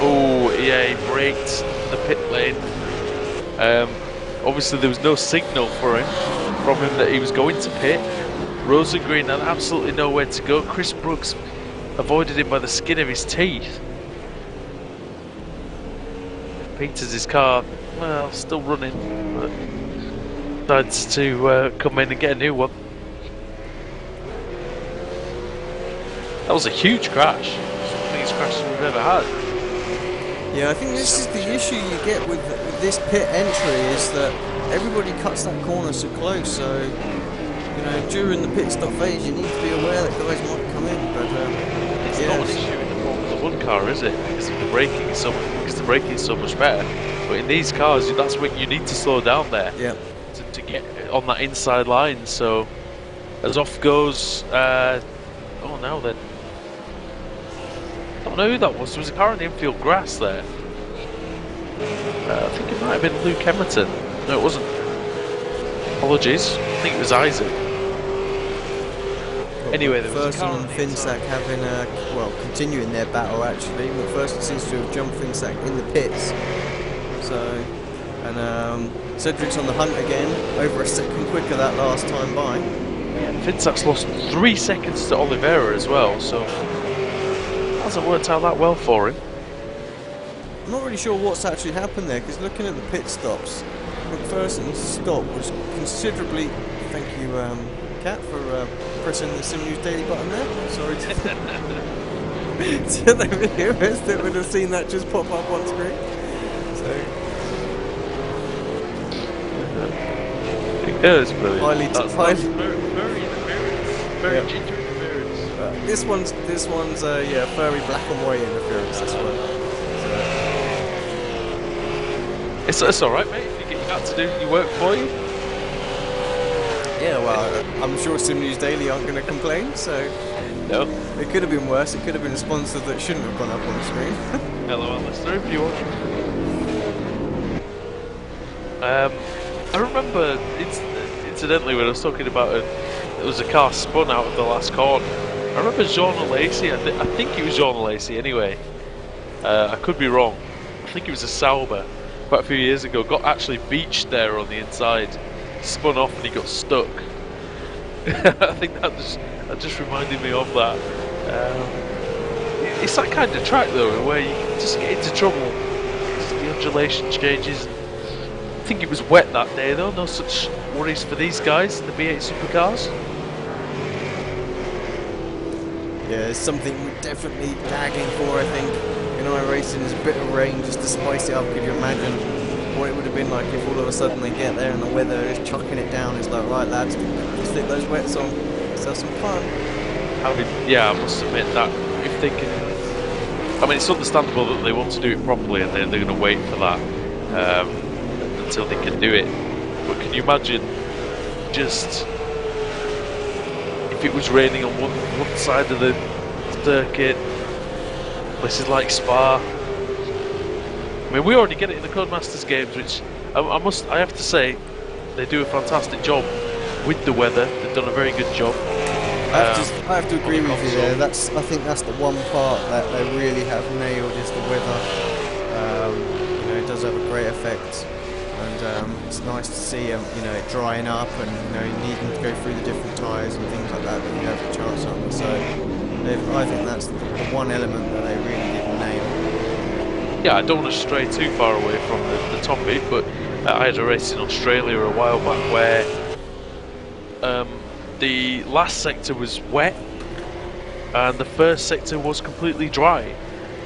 Oh, yeah, he braked the pit lane. Obviously, there was no signal from him that he was going to pit. Rosengreen had absolutely nowhere to go. Chris Brooks avoided him by the skin of his teeth. Peters' car, well, still running, but decides to come in and get a new one. That was a huge crash. It's the biggest crash we've ever had. Yeah, I think this is the issue you get with this pit entry, is that everybody cuts that corner so close, so you know, during the pit stop phase you need to be aware that guys might come in, but it's not an issue in the Formula 1 car, is it? Because the braking is so much better. But in these cars, that's when you need to slow down there. Yeah. To get on that inside line. So as off goes now then. I don't know who that was. There was a car in the infield grass there. I think it might have been Luke Emerton. No, it wasn't. Apologies. I think it was Isaac. Anyway, McPherson and Finsack having continuing their battle actually. McPherson seems to have jumped Finsack in the pits. So, and Cedric's on the hunt again, over a second quicker that last time by. Yeah, Finsack's lost 3 seconds to Oliveira as well, so hasn't worked out that well for him. I'm not really sure what's actually happened there, because looking at the pit stops, McPherson's stop was considerably. Thank you, Kat, for pressing the Sim News Daily button there. Sorry to the viewers that would have seen that just pop up on screen. So. Yeah, it's brilliant. That's very ginger interference. This one's furry black and white interference. This one. So. It's all right, mate. If you get your hat to do your work for you. Yeah, well, I'm sure Sim News Daily aren't going to complain. So. No. It could have been worse. It could have been a sponsor that shouldn't have gone up on the screen. Hello, listener, if you want. I remember incidentally when I was talking about it was a car spun out of the last corner. I remember Jean Lacey. I think it was Jean Lacey anyway. I could be wrong. I think it was a Sauber quite a few years ago. Got actually beached there on the inside, spun off, and he got stuck. I think that just reminded me of that. It's that kind of track though, where you can just get into trouble. The undulation changes. I think it was wet that day though, no such worries for these guys in the B8 Supercars. Yeah, it's something we're definitely lagging for, I think. In iRacing, there's a bit of rain just to spice it up. Could you imagine what it would have been like if all of a sudden they get there and the weather is chucking it down? It's like, right lads, stick those wets on, let's have some fun. I must admit that if they can... I mean, it's understandable that they want to do it properly and they're going to wait for that. Until they can do it. But can you imagine just if it was raining on one side of the circuit, places like Spa. I mean, we already get it in the Codemasters games, which I have to say they do a fantastic job with the weather. They've done a very good job. I have to agree with you there. I think that's the one part that they really have nailed, is the weather. It does have a great effect. and it's nice to see you know, it drying up, and you know, needing to go through the different tyres and things like that you have a chance on. So I think that's the one element that they really didn't nail. Yeah, I don't want to stray too far away from the topic, but I had a race in Australia a while back where the last sector was wet and the first sector was completely dry.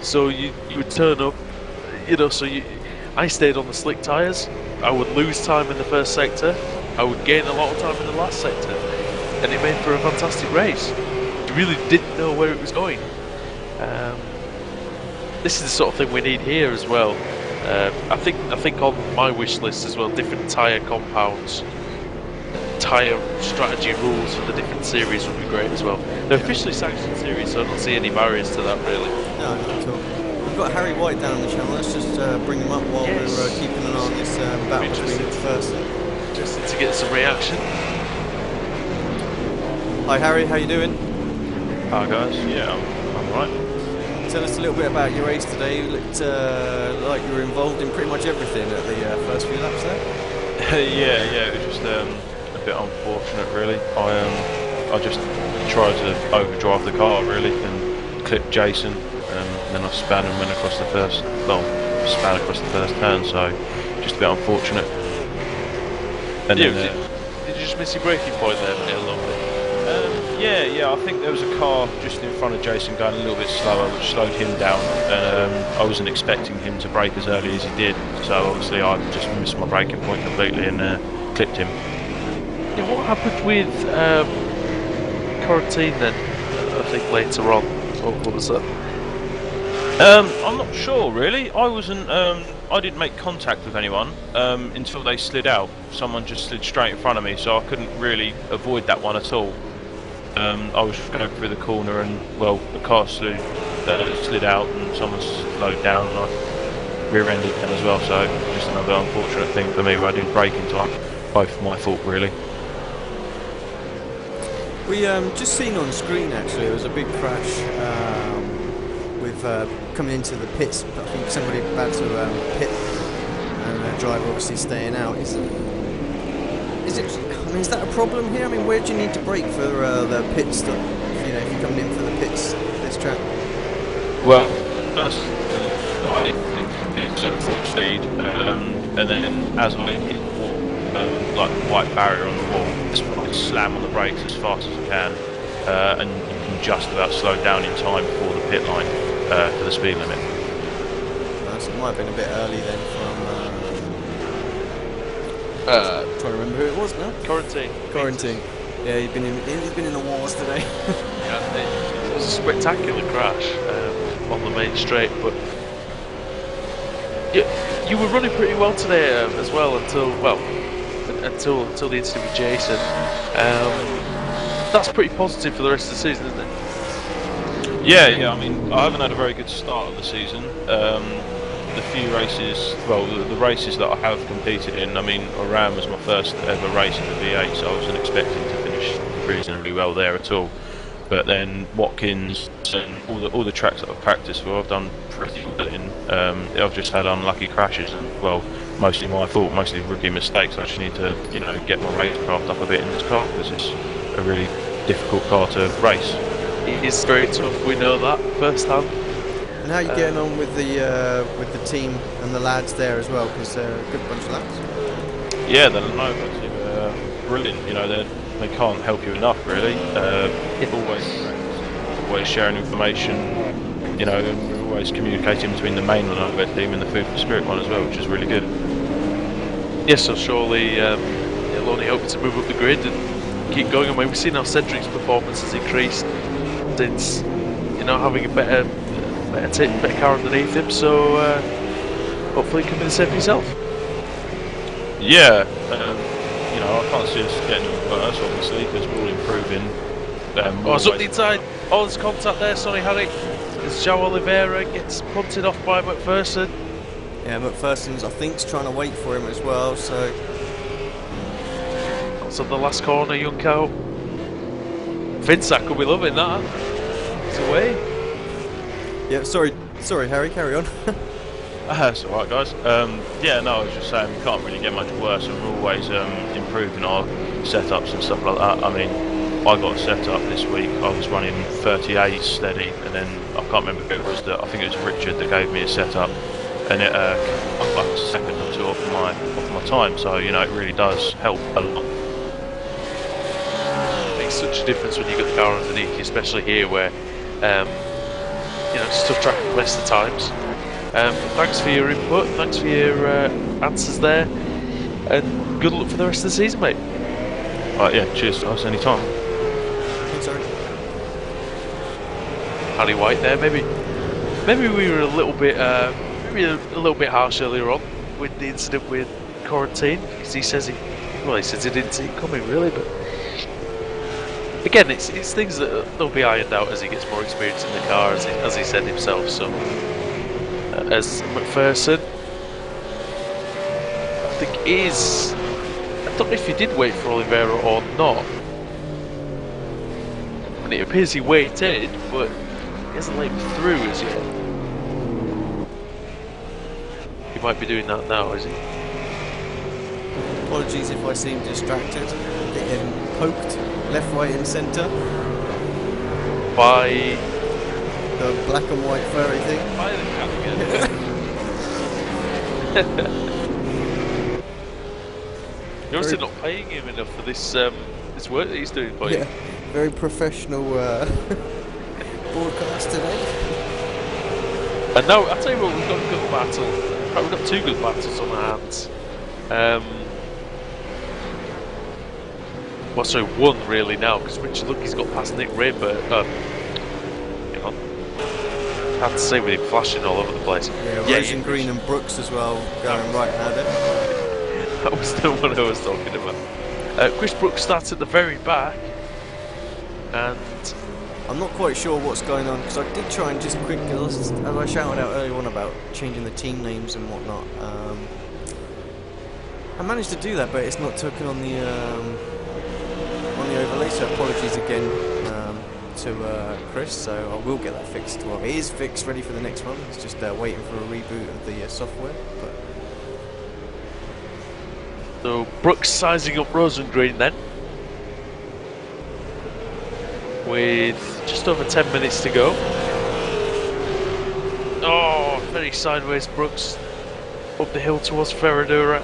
So you would turn up, you know, I stayed on the slick tyres. I would lose time in the first sector, I would gain a lot of time in the last sector, and it made for a fantastic race. You really didn't know where it was going. This is the sort of thing we need here as well. I think on my wish list as well, different tyre compounds, tyre strategy rules for the different series would be great as well. They're officially sanctioned series, so I don't see any barriers to that really. No, not at all. We've got Harry White down on the channel. Let's just bring him up while we're keeping an eye on this battle between the first. Interested to get some reaction. Hi Harry, how you doing? Hi guys, yeah, I'm right. Tell us a little bit about your race today. You looked like you were involved in pretty much everything at the first few laps there. yeah, it was just a bit unfortunate really. I just tried to overdrive the car really and clipped Jason, and then I span and went across the first, span across the first turn, so just a bit unfortunate. And Yeah, then, did you just miss your braking point there a little bit? yeah, I think there was a car just in front of Jason going a little bit slower, which slowed him down, and I wasn't expecting him to brake as early as he did, so obviously I just missed my braking point completely and clipped him. Yeah, what happened with quarantine then? I think later on. What was that? I'm not sure really. I didn't make contact with anyone until they slid out. Someone just slid straight in front of me, so I couldn't really avoid that one at all. I was just going through the corner and, well, the car slid out and someone slowed down and I rear-ended them as well, so just another unfortunate thing for me where I didn't brake in time. Both my fault really. We just seen on screen actually, there was a big crash with coming into the pits. I think somebody about to pit and the driver obviously staying out. Is that a problem here? I mean, where do you need to brake for the pit stop? You know, if you're coming in for the pits this track. Well, first I hit at full speed, and then as I hit the wall, like the white barrier on the wall, I slam on the brakes as fast as I can, and you can just about slow down in time before the pit line for the speed limit. So it might have been a bit early then from. Trying to remember who it was now. Quarantine. Yeah, he's been in the wars today. Yeah, it was a spectacular crash on the main straight, but you were running pretty well today as well until the incident with Jason. That's pretty positive for the rest of the season, isn't it? Yeah. I mean, I haven't had a very good start of the season. The few races, well, the races that I have competed in, I mean, Iran was my first ever race in the V8, so I wasn't expecting to finish reasonably well there at all. But then Watkins and all the tracks that I've practiced for, I've done pretty well in. I've just had unlucky crashes, and well, mostly my fault, mostly rookie mistakes. I just need to, get my racecraft up a bit in this car because it's a really difficult car to race. It is very tough. We know that firsthand. And how are you getting on with the team and the lads there as well? Because they're a good bunch of lads. Yeah, the Nova team are brilliant. They can't help you enough, really. Always sharing information. And we're always communicating between the main Nova team and the Food for Spirit one as well, which is really good. Yes, so surely it'll only help you to move up the grid and keep going. I mean, we've seen how Cedric's performance has increased since having a better car underneath him, so hopefully you can be the same for yourself. Yeah, I can't see us getting worse, obviously, because we're all improving. It's up the inside. Oh, there's contact there, sorry Harry. As João Oliveira gets punted off by McPherson. Yeah, McPherson's, I think, is trying to wait for him as well, so... That's on the last corner, young cow. Vinsack will be loving that. It's away. Yeah, sorry Harry, carry on. That's alright, guys. Yeah, no, I was just saying we can't really get much worse, and we're always improving our setups and stuff like that. I mean, I got a setup this week. I was running 38 steady, and then I can't remember who it was that. I think it was Richard that gave me a setup, and it cut like a second or two off my time. So you know, it really does help a lot. It makes such a difference when you got the car underneath you, especially here where you know, it's tough tracking the best of times. Thanks for your input, thanks for your answers there, and good luck for the rest of the season, mate. Right, yeah, cheers guys, anytime. Sorry. Harry White there, maybe we were a little bit harsh earlier on with the incident with quarantine, because he says he didn't see it coming really, but again, it's things that they'll be ironed out as he gets more experience in the car, as he said himself. So as McPherson, I think I don't know if he did wait for Oliveira or not. And it appears he waited, but he hasn't let him through as yet. He might be doing that now, is he? Apologies if I seem distracted. Getting poked left, right, and centre By the black and white furry thing. the Callaghan. You're obviously not paying him enough for this this work that he's doing for you. Yeah, very professional broadcast today. And now, I'll tell you what, we've got a good battle. In fact, we've got two good battles on our hands. Well, sorry, one really now, because Richard Lucky's got past Nick Rainbird. Hang on. Hard to say with him flashing all over the place. Yeah, Rosengreen and Brooks as well, going right at it. That was the one I was talking about. Chris Brooks starts at the very back, and I'm not quite sure what's going on, because I did try and just quickly, as I shouted out earlier on about changing the team names and whatnot, I managed to do that, but it's not taken on the overlay, so apologies again to Chris, so I will get that fixed. Well, it is fixed, ready for the next one. It's just waiting for a reboot of the software. But so Brooks sizing up Rosengreen then, with just over 10 minutes to go. Oh, very sideways Brooks up the hill towards Ferradura.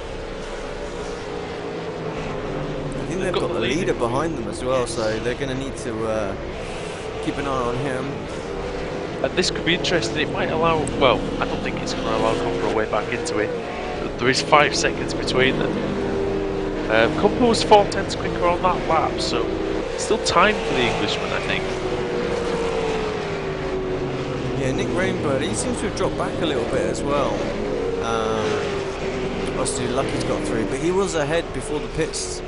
I think they've got the leader behind them as well, so they're going to need to keep an eye on him. And this could be interesting. It might allow, well, I don't think it's going to allow Compo a way back into it. There is 5 seconds between them. Compo was 4/10 quicker on that lap, so still time for the Englishman, I think. Yeah, Nick Rainbird, he seems to have dropped back a little bit as well. Obviously Lucky's got through, but he was ahead before the pits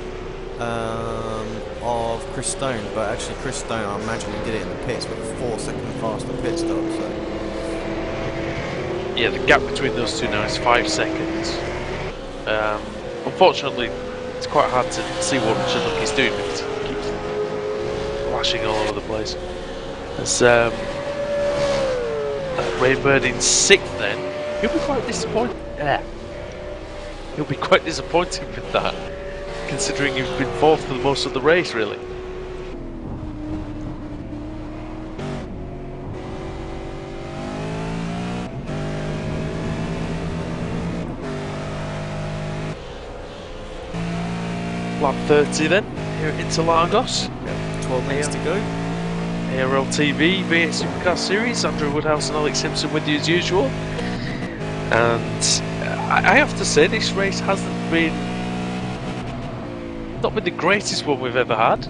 of Chris Stone, but actually Chris Stone, I imagine he did it in the pits with a 4-second faster pit stop, so. Yeah, the gap between those two now is 5 seconds. Unfortunately, it's quite hard to see what Richard Lucky's doing because he keeps flashing all over the place. As Rainbird in 6th then, he'll be quite disappointed. He'll be quite disappointed with that, considering you've been 4th for most of the race, really. Lap 30 then, here at Interlagos. 12 minutes to go. ARL-TV, V8 SuperCar Series, Andrew Woodhouse and Alex Simpson with you as usual. And I have to say, this race hasn't been not been the greatest one we've ever had,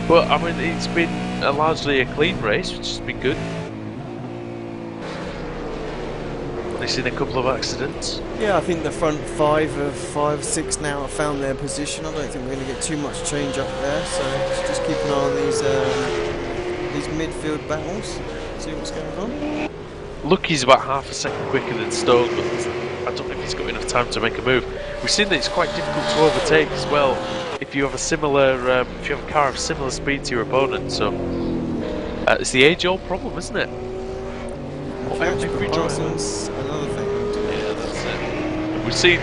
but I mean it's been largely a clean race, which has been good. Only seen a couple of accidents. Yeah, I think the front 5 of 5, 6 now have found their position. I don't think we're going to get too much change up there, so let's just keep an eye on these midfield battles, see what's going on. Lucky's about half a second quicker than Stone, but I don't think he's got enough time to make a move. We've seen that it's quite difficult to overtake as well if you have a similar, if you have a car of similar speed to your opponent. So it's the age-old problem, isn't it? catch, every but driver. passing's another thing. Yeah, that's it. We've seen,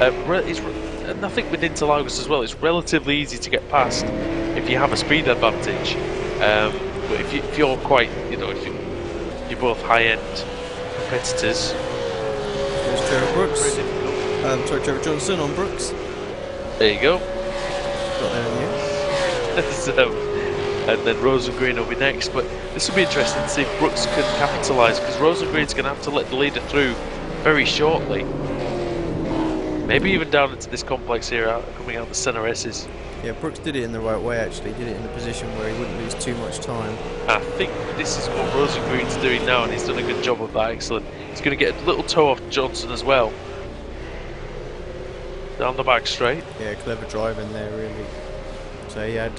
and I think with Interlagos as well, it's relatively easy to get past if you have a speed advantage. But if you're quite, if you're both high-end competitors, There's Trevor Brooks. Trevor Johnson on Brooks. there you go. Got there in the end. So, and then Rosengreen will be next. But this will be interesting to see if Brooks can capitalise, because Rosengreen's going to have to let the leader through very shortly. Maybe even down into this complex here, coming out the centre S's. Yeah, Brooks did it in the right way actually. Did it in a position where he wouldn't lose too much time. I think this is what Rosengreen's doing now, and he's done a good job of that. Excellent. He's going to get a little toe off Johnson as well. Down the back straight. Yeah, clever driving there really. So he had,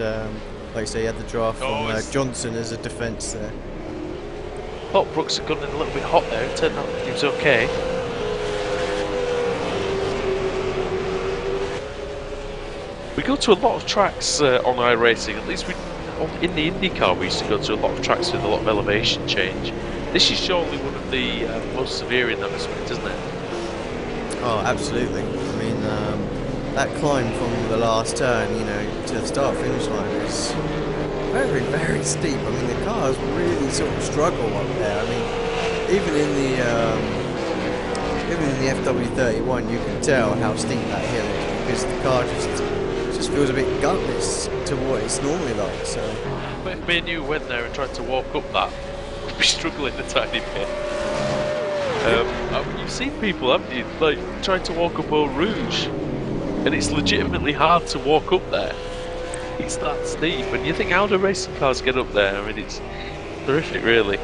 like I say, he had the draft Oh, from Johnson as a defence there. Thought Brooks had gone in a little bit hot there. It turned out he was okay. We go to a lot of tracks on iRacing. At least in the IndyCar we used to go to a lot of tracks with a lot of elevation change. This is surely one of the most severe in that respect, isn't it? Oh, absolutely. I mean, that climb from the last turn, to the start-finish line is very, very steep. I mean, the cars really sort of struggle up there. I mean, even in the FW31, you can tell how steep that hill is because the car just feels a bit gutless to what it's normally like. So, But if me and you went there and tried to walk up that, we'd be struggling a tiny bit. You've seen people, haven't you, like trying to walk up Eau Rouge, and it's legitimately hard to walk up there. It's that steep, and you think, how do racing cars get up there? I mean, it's horrific, really.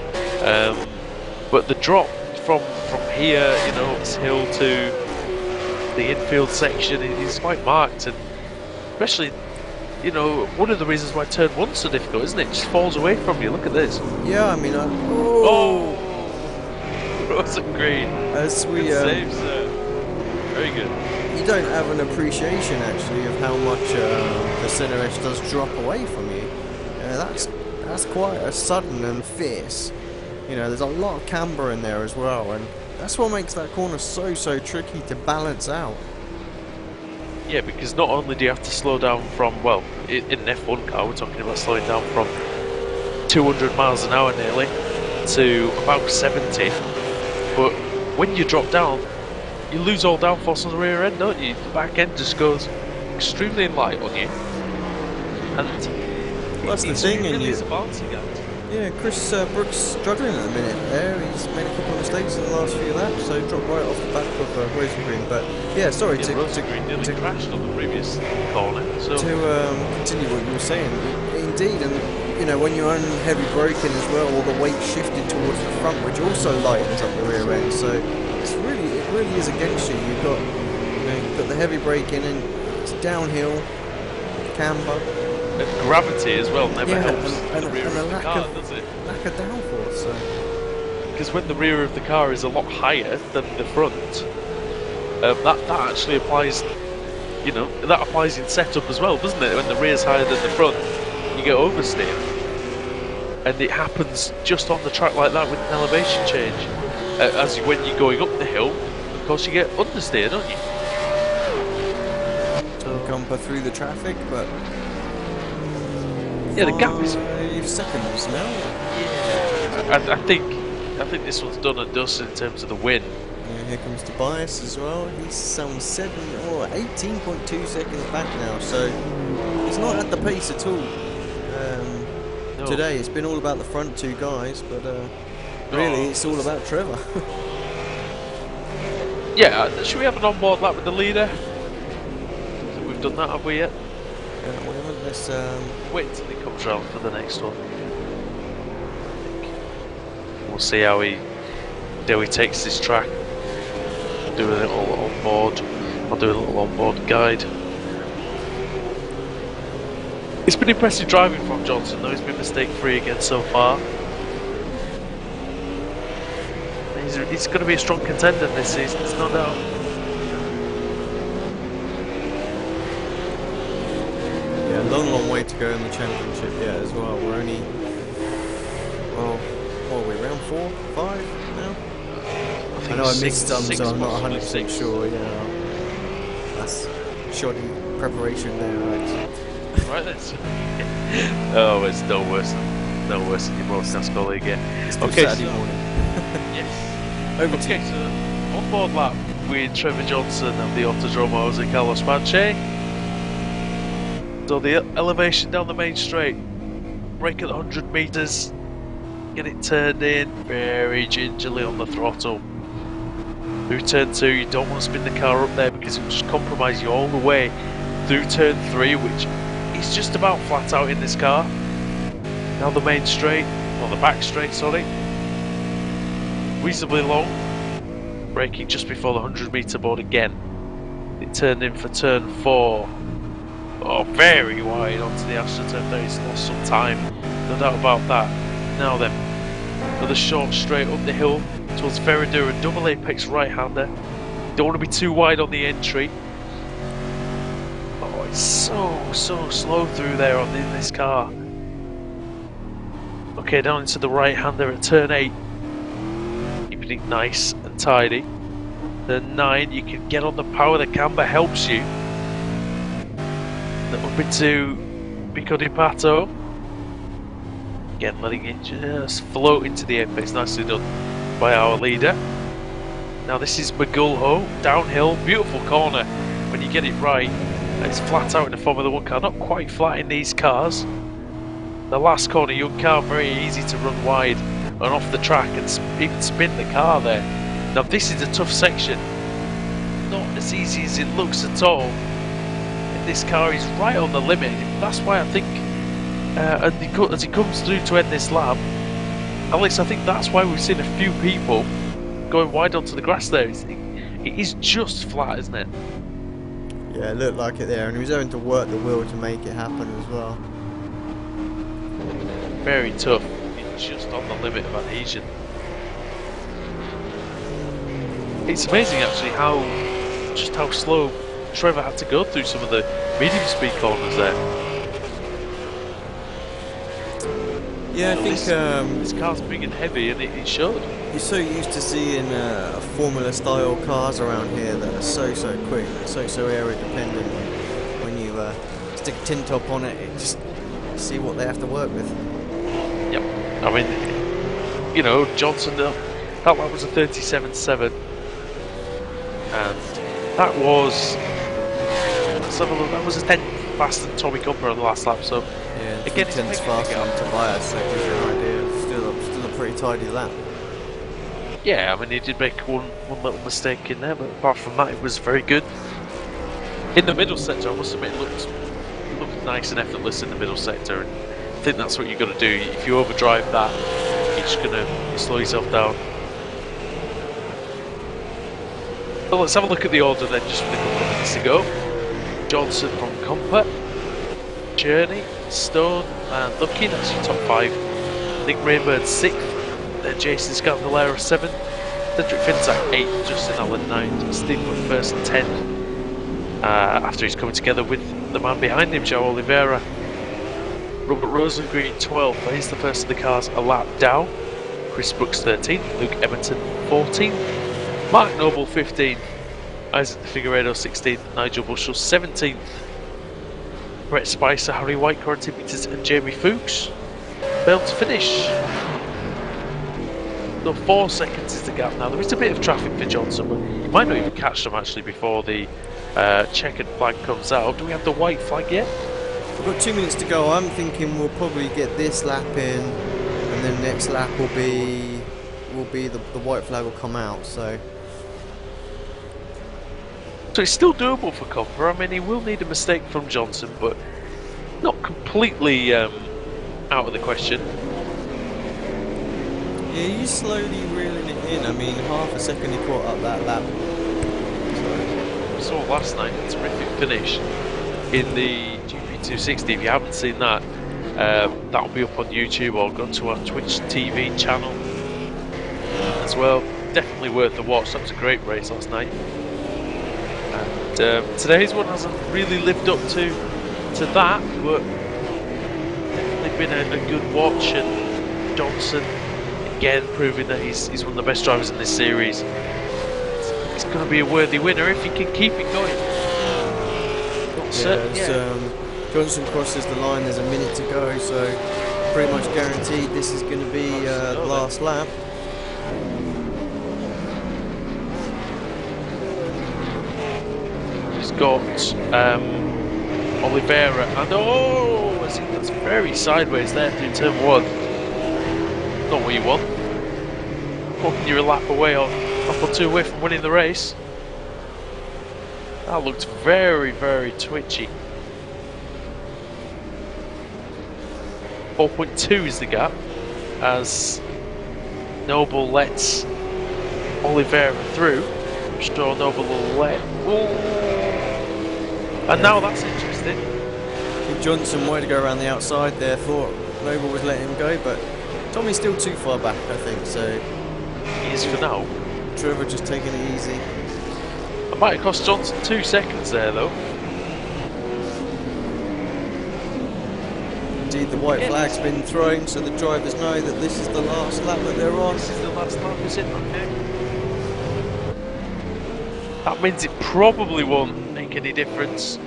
But the drop from here, this hill to the infield section is quite marked, and especially, one of the reasons why turn one's so difficult, isn't it? It just falls away from you. Look at this. yeah, I mean, Oh! Rosengreen. as we Good save, sir. Very good. you don't have an appreciation actually of how much the centre edge does drop away from you. That's quite a sudden and fierce. There's a lot of camber in there as well, and that's what makes that corner so tricky to balance out. Yeah, because not only do you have to slow down from, in an F1 car, we're talking about slowing down from 200 miles an hour nearly to about 70, but when you drop down, you lose all downforce on the rear end, don't you? The back end just goes extremely light on you, and That's the it thing, and really you- is a balancing act. Yeah, Chris Brooks struggling at the minute there. He's made a couple of mistakes in the last few laps, so dropped right off the back of Rosengreen. But yeah, sorry Yeah, to Rosengreen nearly crashed on the previous corner, so continue what you were saying. Indeed, and when you're on heavy braking as well, all the weight shifted towards the front, which also lightens up the rear end. So it really is against you. You've got the heavy braking and it's downhill, camber. and gravity as well never helps and the rear a of the lack car, of- does it? Lack of downforce. So. Because when the rear of the car is a lot higher than the front, that actually applies. That applies in setup as well, doesn't it? When the rear's higher than the front, you get oversteer, and it happens just on the track like that with an elevation change. When you're going up the hill, of course you get understeer, don't you? Comper through the traffic, but Yeah, the gap is. 5 seconds now. I think this one's done and dusted in terms of the win. Yeah, here comes Tobias as well. He's some 18.2 seconds back now, so he's not at the pace at all. No. Today it's been all about the front two guys, but really it's all about Trevor. Yeah, should we have an onboard lap with the leader? We've done that, have we yet? We haven't. Let's Wait until he comes round for the next one. We'll see how he takes this track. We'll do a little onboard. I'll do a little onboard guide. It's been impressive driving from Johnson, though. He's been mistake-free again so far. He's going to be a strong contender this season, there's no doubt. yeah, long way to go in the championship yet as well. We're only what are we, round 4, 5 now? I I know I missed some, six, so I'm not possibly 100% six. sure. Yeah, that's shoddy preparation there, right? Right, that's oh, it's no worse than your broadcast colleague. Yeah. It's still Okay, Saturday so, morning. yes. Over to Okay, you. so on board lap with Trevor Johnson and the Autodromo and Carlos Manche. So the elevation down the main straight, brake at 100 meters, get it turned in very gingerly on the throttle. Through turn 2, you don't want to spin the car up there because it will just compromise you all the way through turn 3, which is just about flat out in this car. Now the main straight, or the back straight, sorry, reasonably long, braking just before the 100 meter board again. It turned in for turn 4. Oh, very wide onto the AstroTurf there. He's lost some time, no doubt about that. Now then, another short straight up the hill towards Ferradura, double apex right-hander. Don't want to be too wide on the entry. Oh, it's so slow through there in this car. Okay, down into the right-hander at turn 8. Keeping it nice and tidy. Turn 9, you can get on the power, the camber helps you. Up into Pico di Pato. Again, letting it just float into the apex. Nicely done by our leader. Now this is Magulho, downhill, beautiful corner. When you get it right, it's flat out in the Formula 1 car. Not quite flat in these cars. The last corner, young car, very easy to run wide and off the track and even spin the car there. Now this is a tough section. Not as easy as it looks at all. This car is right on the limit. That's why I think, as he comes through to end this lap, at least I think that's why we've seen a few people going wide onto the grass there. It is just flat, isn't it? Yeah, it looked like it there, and he was having to work the wheel to make it happen as well. Very tough. It's just on the limit of adhesion. It's amazing actually how slow Trevor had to go through some of the medium speed corners there. Yeah, I think this car's big and heavy, and it showed. you're so used to seeing Formula style cars around here that are so quick, so area dependent. When you stick a tin top on it, just see what they have to work with. Yep. I mean, you know, Johnson, that lap was a 37.7, and that was. That was a 10th faster than Tommy Cooper on the last lap. So Yeah, again, it's 10ths faster than Tobias, so it gives you an idea. Still a pretty tidy lap. Yeah, I mean, he did make one little mistake in there, but apart from that, it was very good. In the middle sector, I must admit, it looked nice and effortless in the middle sector, and I think that's what you've got to do. If you overdrive that, you're just going to slow yourself down. So let's have a look at the order then, just with a couple of minutes to go. Johnson from Compa, Journey, Stone, and Lucky, that's your top 5. Nick Rainbird 6th, then Jason Scandalera 7th, Cedric Finzak 8th, Justin Allen 9th, Steve McPherson 10th, after he's coming together with the man behind him, Joe Oliveira. Robert Rosengreen 12th, he's the first of the cars a lap down. Chris Brooks 13th, Luke Emerton 14th, Mark Noble 15th, Isaac Figueiredo 16th, Nigel Bushell 17th, Brett Spicer, Harry White, Corentin Peters and Jamie Fuchs failed to finish. So 4 seconds is the gap now. There is a bit of traffic for Johnson, but you might not even catch them actually before the checkered flag comes out. Do we have the white flag yet? We've got 2 minutes to go. I'm thinking we'll probably get this lap in, and then next lap will be the white flag will come out. So it's still doable for Copper. I mean, he will need a mistake from Johnson, but not completely out of the question. yeah, he's slowly reeling it in. I mean, half a second he caught up that lap. We saw last night a terrific finish in the GP260. If you haven't seen that, that'll be up on YouTube or go to our Twitch TV channel as well. Definitely worth the watch. That was a great race last night. And today's one hasn't really lived up to that, but definitely been a good watch. And Johnson again, proving that he's one of the best drivers in this series. He's going to be a worthy winner if he can keep it going. Johnson crosses the line, there's a minute to go, so pretty much guaranteed this is going to be the last lap. He's got Oliveira, and as he gets very sideways there through turn 1. Not what you want. Hoping you're a lap away or up or 2 away from winning the race. That looked very, very twitchy. 4.2 is the gap as Noble lets Oliveira through. I'm sure Noble will let. And now that's interesting. I think Johnson wanted to go around the outside there, thought Noble was letting him go, but Tommy's still too far back, I think, so. He is for now. Trevor just taking it easy. It might have cost Johnson 2 seconds there, though. Indeed, the white flag's been thrown, so the drivers know that this is the last lap that they're on. This is the last lap, is it? Okay. That means it probably won't make any difference.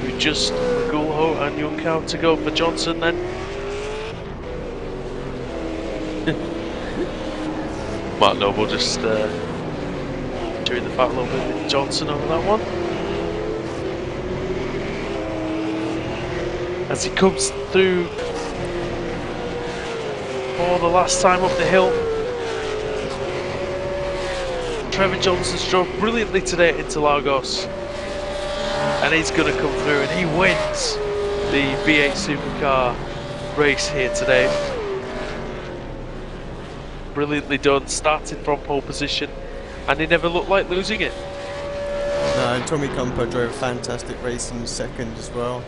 With just Gulho and Junkau to go for Johnson then. Mark Noble just chewing the fat a little bit with Johnson over that one. As he comes through for the last time up the hill. Trevor Johnson's drove brilliantly today at Interlagos, and he's going to come through and he wins the V8 Supercar race here today. Brilliantly done, started from pole position, and he never looked like losing it. No, and Tommy Campo drove a fantastic race in second as well.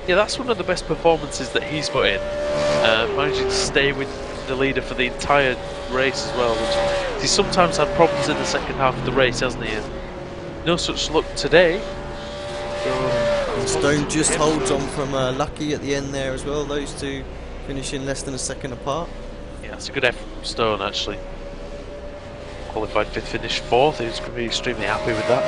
Yeah, that's one of the best performances that he's put in. Managing to stay with the leader for the entire race as well, which he's sometimes had problems in the second half of the race, hasn't he? And no such luck today. And Stone just holds on from Lucky at the end there as well, those two finishing less than a second apart. Yeah, that's a good effort from Stone actually. Qualified 5th, finished 4th, he's going to be extremely happy with that.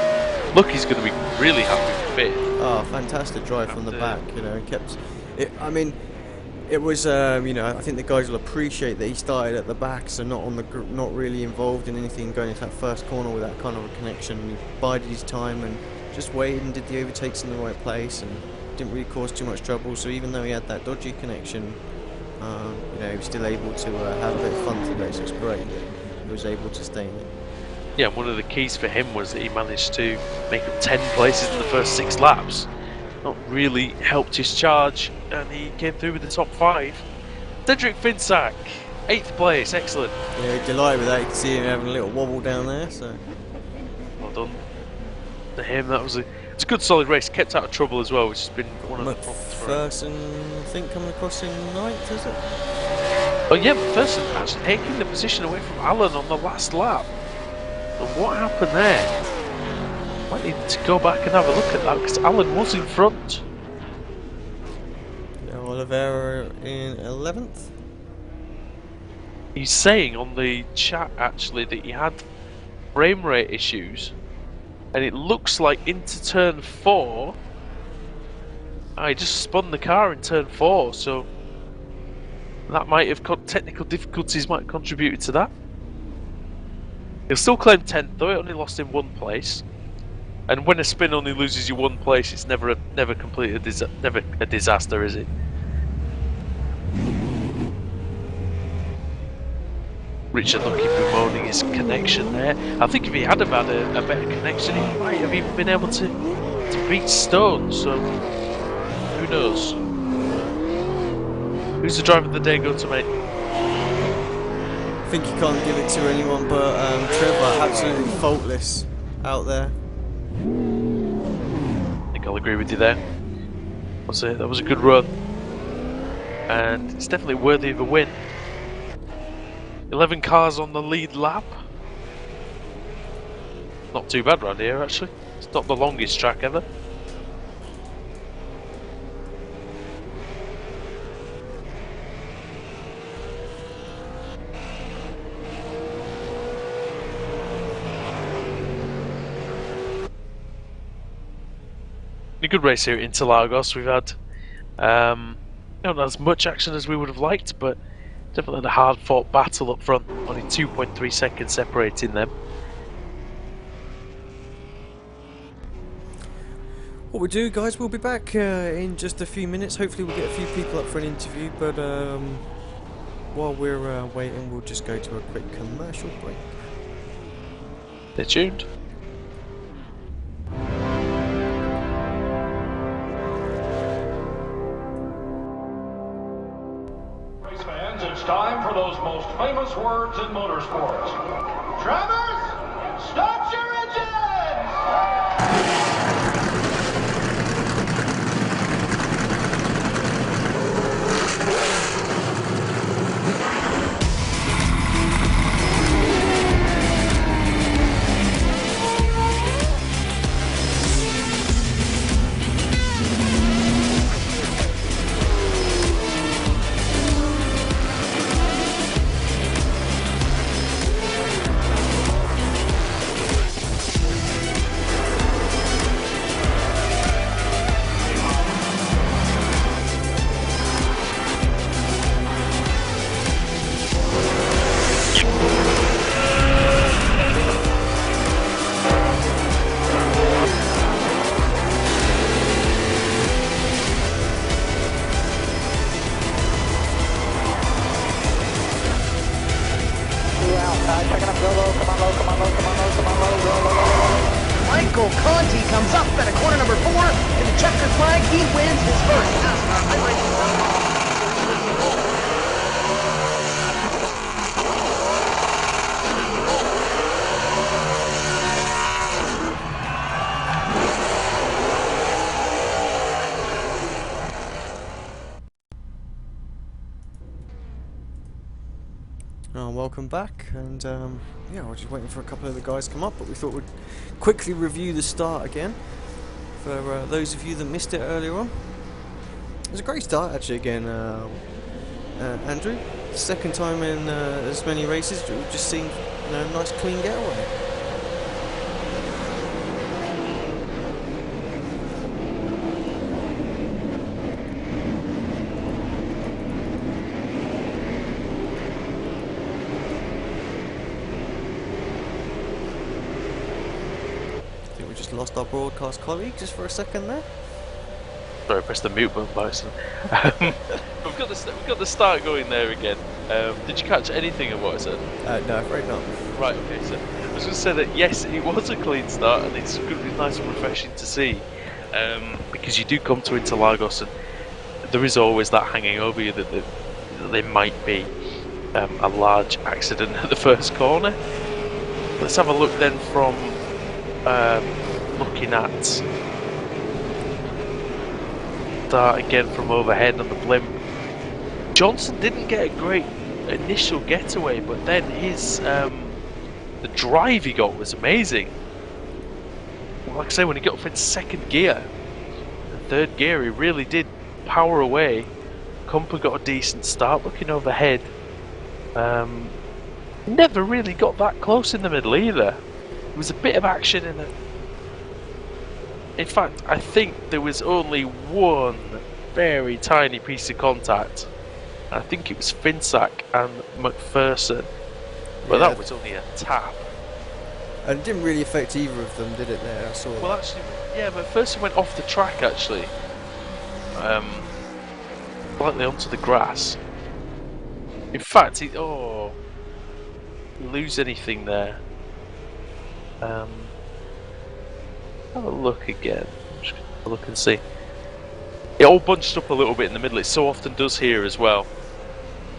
Lucky's going to be really happy with 5th. Oh, fantastic drive from the back, you know, kept it. I mean, it was, you know, I think the guys will appreciate that he started at the back, so not really involved in anything going into that first corner with that kind of a connection. He bided his time and just waited and did the overtakes in the right place and didn't really cause too much trouble. So even though he had that dodgy connection, you know, he was still able to have a bit of fun today. So it's great that he was able to stay in it. Yeah, one of the keys for him was that he managed to make up 10 places in the first 6 laps. Not really helped his charge, and he came through with the top 5. Cedric Finsack, 8th place, excellent. Yeah, delighted with that. You can see him having a little wobble down there. So well done to him. It's a good solid race. Kept out of trouble as well, which has been one of the problems for him. McPherson, I think, coming across in 9th, is it? Oh yeah, McPherson actually taking the position away from Allen on the last lap. And what happened there? Might need to go back and have a look at that because Allen was in front. Yeah, Oliveira in 11th. He's saying on the chat actually that he had frame rate issues, and it looks like into turn 4. I just spun the car in turn 4, so that might have got technical difficulties might have contributed to that. He'll still claim 10th though, it only lost him 1 place. And when a spin only loses you 1 place, it's never a disaster, is it? Richard Lucky bemoaning his connection there. I think if he had had a better connection, he might have even been able to beat Stone, so who knows? Who's the driver of the day go to, mate? I think you can't give it to anyone but Trevor, absolutely faultless out there. I think I'll agree with you there. That was a good run, and it's definitely worthy of a win. 11 cars on the lead lap. Not too bad round here actually. It's not the longest track ever. a good race here at Interlagos. We've had not as much action as we would have liked, but definitely had a hard-fought battle up front. Only 2.3 seconds separating them. What we'll do, guys, we'll be back in just a few minutes. Hopefully we'll get a few people up for an interview, but while we're waiting, we'll just go to a quick commercial break. Stay tuned. Race fans, it's time for those most famous words in motorsports. Drivers, start your engines! Michael Conti comes up at a corner number 4 to the checkered flag. He wins his first NASCAR highlight. Welcome back, and yeah, we're just waiting for a couple of the guys to come up, but we thought we'd quickly review the start again for those of you that missed it earlier on. It was a great start actually again, Andrew. Second time in as many races, we've just seen a nice clean getaway. Lost our broadcast colleague just for a second there. Sorry, I pressed the mute button by accident. we've got the start going there again. Did you catch anything of what I said? No, afraid not. Right, okay, so I was going to say that yes, it was a clean start, and it's going to be nice and refreshing to see, because you do come to Interlagos and there is always that hanging over you that there might be a large accident at the first corner. Let's have a look then from looking at start again from overhead on the blimp. Johnson didn't get a great initial getaway, but then his the drive he got was amazing. Like I say, when he got up in second gear and third gear, he really did power away. Compa got a decent start looking overhead. Never really got that close in the middle either. There was a bit of action in it. In fact, I think there was only one very tiny piece of contact. I think it was Finsack and McPherson, but yeah, that was only a tap. And it didn't really affect either of them, did it? There, I saw. Well, actually, yeah, McPherson went off the track actually, slightly onto the grass. In fact, lose anything there. Have a look again. Just have a look and see. It all bunched up a little bit in the middle. It so often does here as well.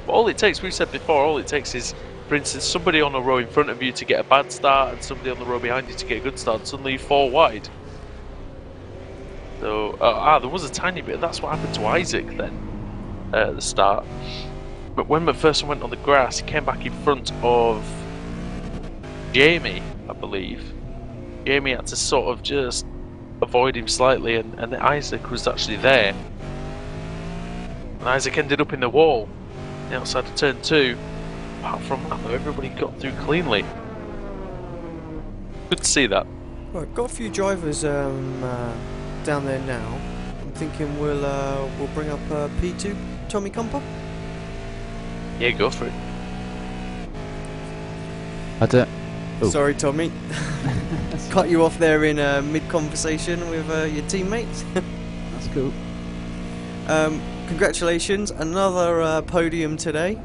But all it takes, we've said before, all it takes is, for instance, somebody on a row in front of you to get a bad start and somebody on the row behind you to get a good start, and suddenly you fall wide. So, there was a tiny bit. That's what happened to Isaac then at the start. But when McPherson went on the grass, he came back in front of Jamie, I believe. Jamie had to sort of just avoid him slightly, and Isaac was actually there. And Isaac ended up in the wall outside of turn 2. Apart from that, though, everybody got through cleanly. Good to see that. Right, got a few drivers down there now. I'm thinking we'll bring up P2, Tommy Compa. Yeah, go for it. I don't. Oh. Sorry, Tommy. Cut you off there in mid-conversation with your teammates. That's cool. Congratulations, another podium today.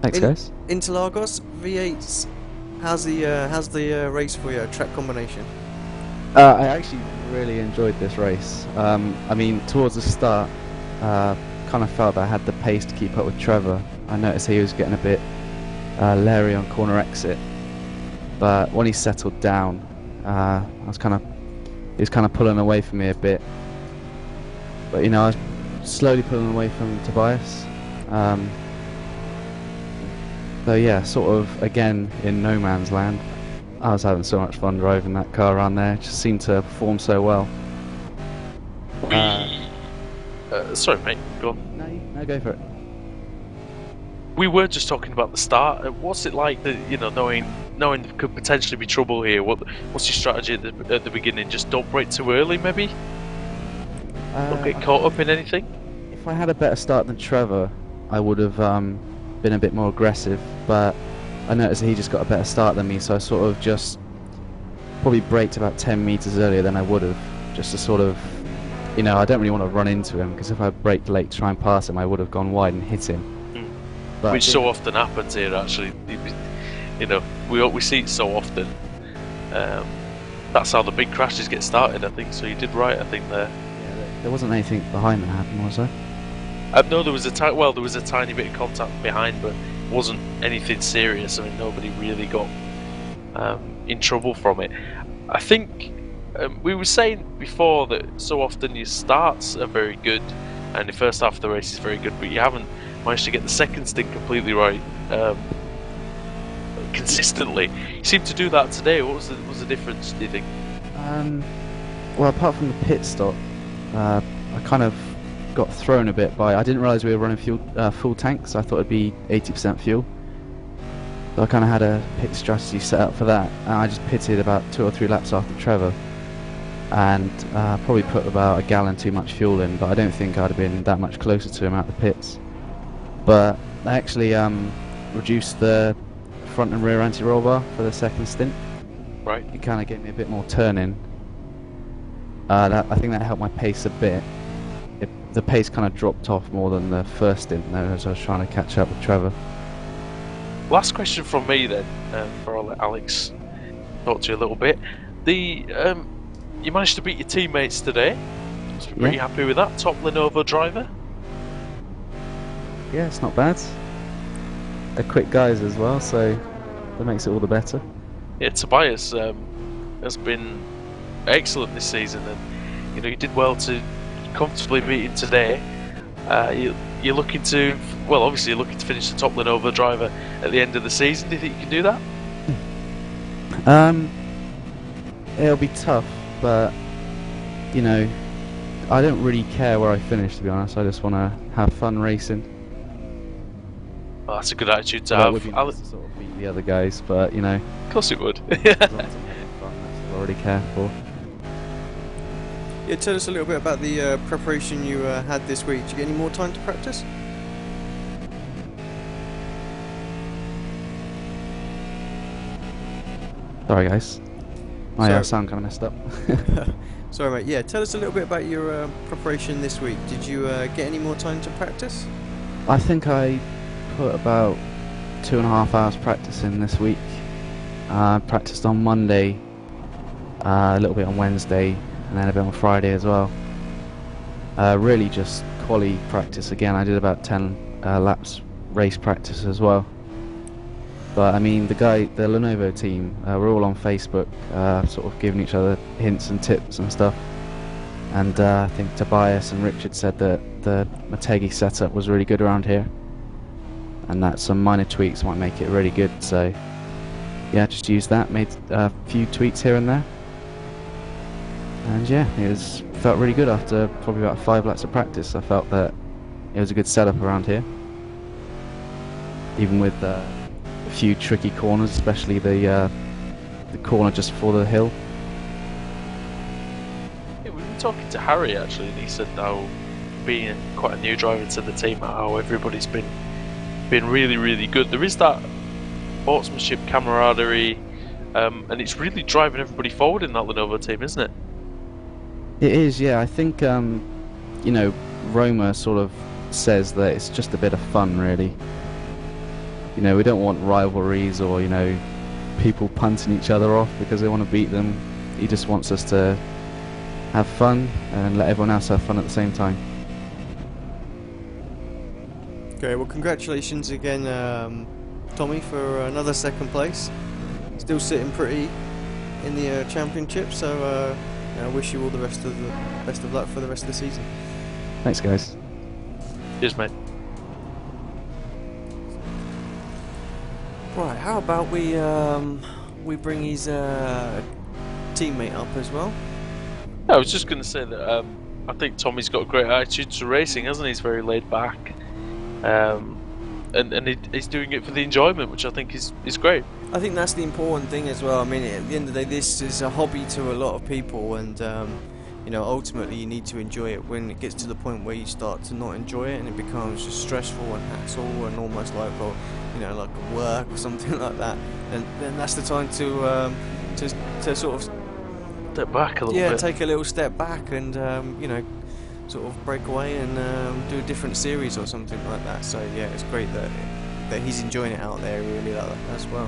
Thanks, guys. Interlagos V8s. How's the race for you? Track combination. I actually really enjoyed this race. I mean, towards the start, kind of felt that I had the pace to keep up with Trevor. I noticed he was getting a bit leery on corner exit, but when he settled down, he was kind of pulling away from me a bit. But you know, I was slowly pulling away from Tobias. So yeah, sort of again in no man's land. I was having so much fun driving that car around there. It just seemed to perform so well. Sorry, mate. Go on. No, go for it. We were just talking about the start. What's it like, knowing there could potentially be trouble here? What's your strategy at the beginning? Just don't brake too early, maybe? Don't get caught up in anything? If I had a better start than Trevor, I would have been a bit more aggressive, but I noticed that he just got a better start than me, so I sort of just probably braked about 10 meters earlier than I would have, just to sort of, I don't really want to run into him, because if I braked late to try and pass him, I would have gone wide and hit him. But which so often happens here, actually. We see it so often. That's how the big crashes get started, I think. So you did right, I think, there. Yeah, there wasn't anything behind that happened, was there? No, there was a tiny bit of contact behind, but it wasn't anything serious. I mean, nobody really got in trouble from it. I think we were saying before that so often your starts are very good, and the first half of the race is very good, but you haven't managed to get the second stint completely right consistently. You seem to do that today. What was the difference, do you think? Well, apart from the pit stop, I kind of got thrown a bit by. I didn't realise we were running full tanks. I thought it'd be 80% fuel. So I kind of had a pit strategy set up for that, and I just pitted about 2 or 3 laps after Trevor, and probably put about a gallon too much fuel in. But I don't think I'd have been that much closer to him at the pits. But I actually reduced the front and rear anti-roll bar for the second stint. Right. It kind of gave me a bit more turn-in. I think that helped my pace a bit. The pace kind of dropped off more than the first stint though, as I was trying to catch up with Trevor. Last question from me then, before I'll let Alex talk to you a little bit. You managed to beat your teammates today. So we're pretty happy with that. Top Lenovo driver. Yeah, it's not bad. They're quick guys as well, so that makes it all the better. Yeah, Tobias has been excellent this season, and you did well to comfortably beat him today. You're looking to, obviously you're looking to finish the top Lenovo driver at the end of the season. Do you think you can do that? It'll be tough, but I don't really care where I finish, to be honest. I just want to have fun racing. Well, that's a good attitude to Well, have. it would be nice to sort of beat the other guys, but Of course it would. as long as I'm having fun, that's what I already care for. Yeah, tell us a little bit about the preparation you had this week. Did you get any more time to practice? Sorry, guys. My sound kind of messed up. Sorry, mate. Yeah, tell us a little bit about your preparation this week. Did you get any more time to practice? I think I put about 2.5 hours practicing this week. I practiced on Monday, a little bit on Wednesday, and then a bit on Friday as well. Really just quali practice again. I did about 10 laps race practice as well. But I mean, the Lenovo team, we're all on Facebook, sort of giving each other hints and tips and stuff. And I think Tobias and Richard said that the Motegi setup was really good around here, and that some minor tweaks might make it really good. So yeah, just used that, made a few tweaks here and there, and yeah, felt really good after probably about 5 laps of practice. I felt that it was a good setup around here, even with a few tricky corners, especially the corner just before the hill. talking to Harry actually, and he said how being quite a new driver to the team, how everybody's been really, really good. There is that sportsmanship, camaraderie, and it's really driving everybody forward in that Lenovo team, isn't it? It is, yeah. I think you know, Roma sort of says that it's just a bit of fun, really. You know, we don't want rivalries or, you know, people punting each other off because they want to beat them. He just wants us to have fun and let everyone else have fun at the same time. Okay, well, congratulations again, Tommy, for another second place. Still sitting pretty in the championship, so I wish you all the best of luck for the rest of the season. Thanks, guys. Cheers, mate. Right, how about we bring his teammate up as well? I was just going to say that I think Tommy's got a great attitude to racing, hasn't he? He's very laid back, and he's doing it for the enjoyment, which I think is great. I think that's the important thing as well. I mean, at the end of the day, this is a hobby to a lot of people, and you know, ultimately you need to enjoy it. When it gets to the point where you start to not enjoy it and it becomes just stressful and hassle and almost like, you know, like work or something like that, then that's the time to sort of Step back a little bit. Yeah, take a little step back and you know, sort of break away and do a different series or something like that. So yeah, it's great that he's enjoying it out there really like that as well.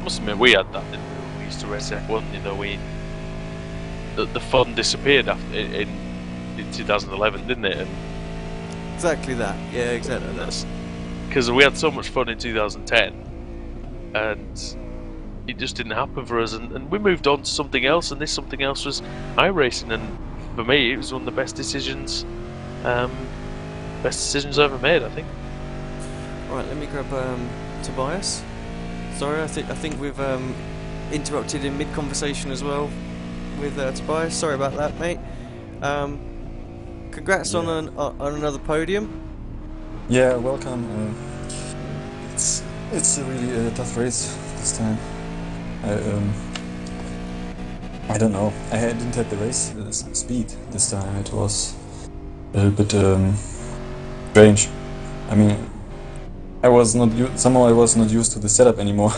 I must admit, we had that, didn't we? We used to race F1, you know, the fun disappeared after in 2011, didn't it? And exactly that. Yeah, exactly that. Because we had so much fun in 2010, and it just didn't happen for us, and we moved on to something else, and this something else was iRacing, and for me, it was one of the best decisions I ever made, I think. Right, let me grab Tobias. Sorry, I think we've interrupted in mid-conversation as well with Tobias. Sorry about that, mate. Congrats on another podium. Yeah, welcome. It's a really tough race this time. I don't know. I didn't have the race speed this time. It was a little bit strange. I mean, I was not used to the setup anymore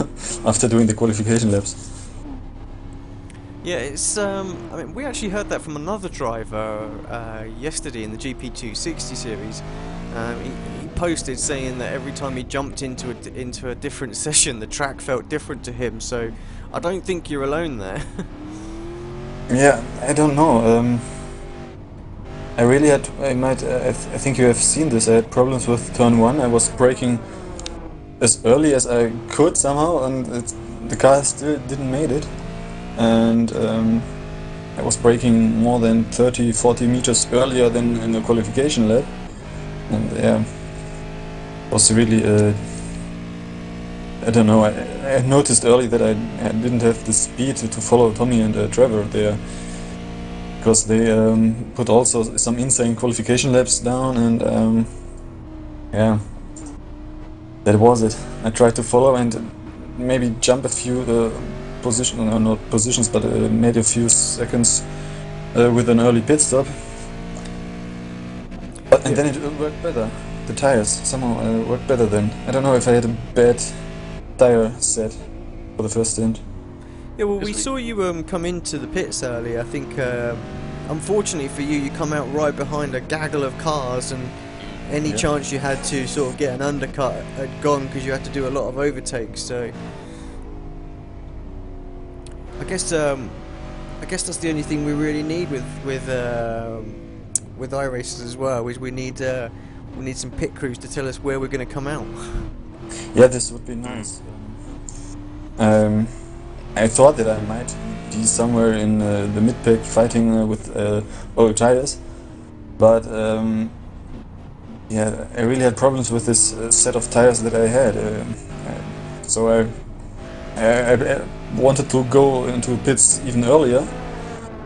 after doing the qualification laps. Yeah, it's I mean, we actually heard that from another driver yesterday in the GP260 series. He posted saying that every time he jumped into a different session, the track felt different to him. So I don't think you're alone there. Yeah, I don't know. I really had. I think you have seen this. I had problems with turn 1. I was braking as early as I could somehow, and the car still didn't make it. And I was braking more than 30-40 meters earlier than in the qualification lap. And yeah, it was really. I don't know. I noticed early that I didn't have the speed to follow Tommy and Trevor there, because they put also some insane qualification laps down, and yeah, that was it. I tried to follow and maybe jump a few not positions, but made a few seconds with an early pit stop. And then it worked better. The tires somehow worked better then. I don't know if I had a bad tire set for the first stint. Yeah, well, we saw you come into the pits early. I think, unfortunately for you, you come out right behind a gaggle of cars, and any chance you had to sort of get an undercut had gone because you had to do a lot of overtakes. So I guess that's the only thing we really need with iRacers as well. Is we need some pit crews to tell us where we're going to come out. Yeah, this would be nice. I thought that I might be somewhere in the mid-pack fighting with old tires, but yeah, I really had problems with this set of tires that I had. So I wanted to go into pits even earlier,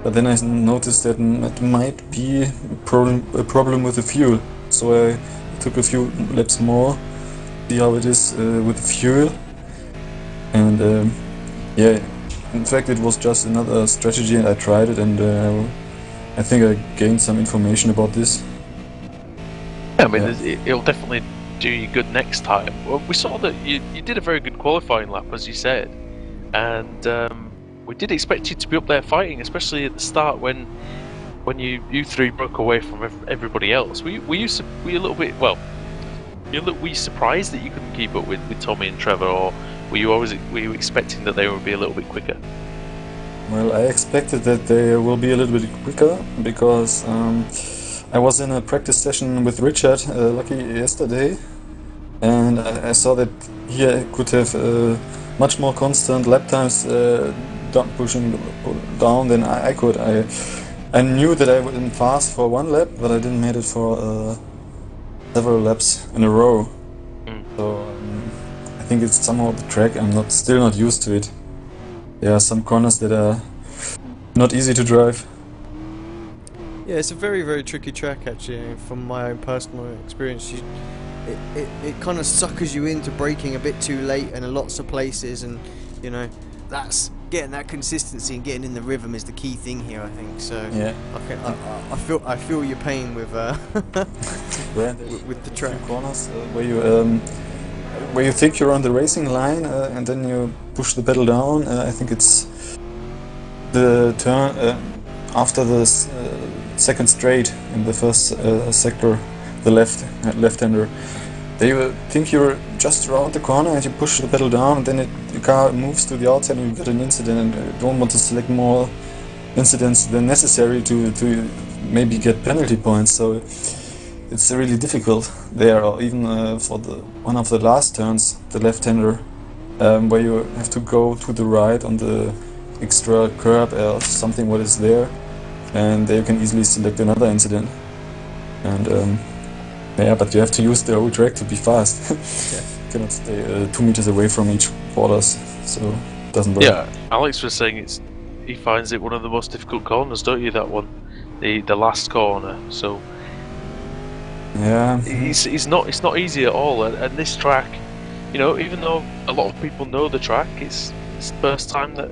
but then I noticed that it might be a problem with the fuel. So I took a few laps more, see how it is with the fuel, and yeah, in fact it was just another strategy, and I tried it, and I think I gained some information about this. Yeah, I mean, Yeah. it'll definitely do you good next time. Well, we saw that you did a very good qualifying lap, as you said, and we did expect you to be up there fighting, especially at the start when you three broke away from everybody else. Were you a little bit were you surprised that you couldn't keep up with Tommy and Trevor, or were you expecting that they would be a little bit quicker? Well, I expected that they will be a little bit quicker because I was in a practice session with Richard, lucky yesterday, and I saw that he could have much more constant lap times pushing down than I could. I knew that I went fast for one lap, but I didn't make it for several laps in a row. So I think it's somehow the track. I'm still not used to it. There are some corners that are not easy to drive. Yeah, it's a very, very tricky track actually. From my own personal experience, it kind of suckers you into braking a bit too late in lots of places, and you know that's getting that consistency and getting in the rhythm is the key thing here, I think. So yeah, I feel your pain with with the track. Corners where you think you're on the racing line and then you push the pedal down. I think it's the turn after the second straight in the first sector, the left-hander. They think you're just around the corner and you push the pedal down, and then the car moves to the outside and you get an incident, and you don't want to select more incidents than necessary to maybe get penalty points. So it's really difficult there, or even for one of the last turns, the left-hander, where you have to go to the right on the extra curb or something what is there, and there you can easily select another incident. And yeah, but you have to use the whole track to be fast. You cannot stay 2 meters away from each borders, so it doesn't work. Yeah, Alex was saying he finds it one of the most difficult corners, don't you? That one, the last corner. So yeah, it's not easy at all. And this track, you know, even though a lot of people know the track, it's the first time that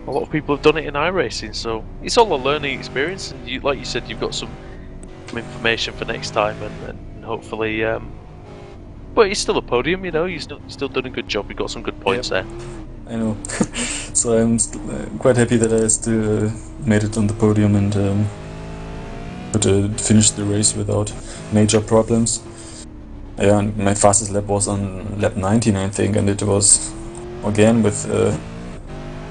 a lot of people have done it in iRacing. So it's all a learning experience, and like you said, you've got some information for next time, and hopefully. But it's still a podium, you know. You've still done a good job. You got some good points there. I know. So I'm quite happy that I still made it on the podium and could finish the race without major problems. Yeah, and my fastest lap was on lap 19, I think, and it was again with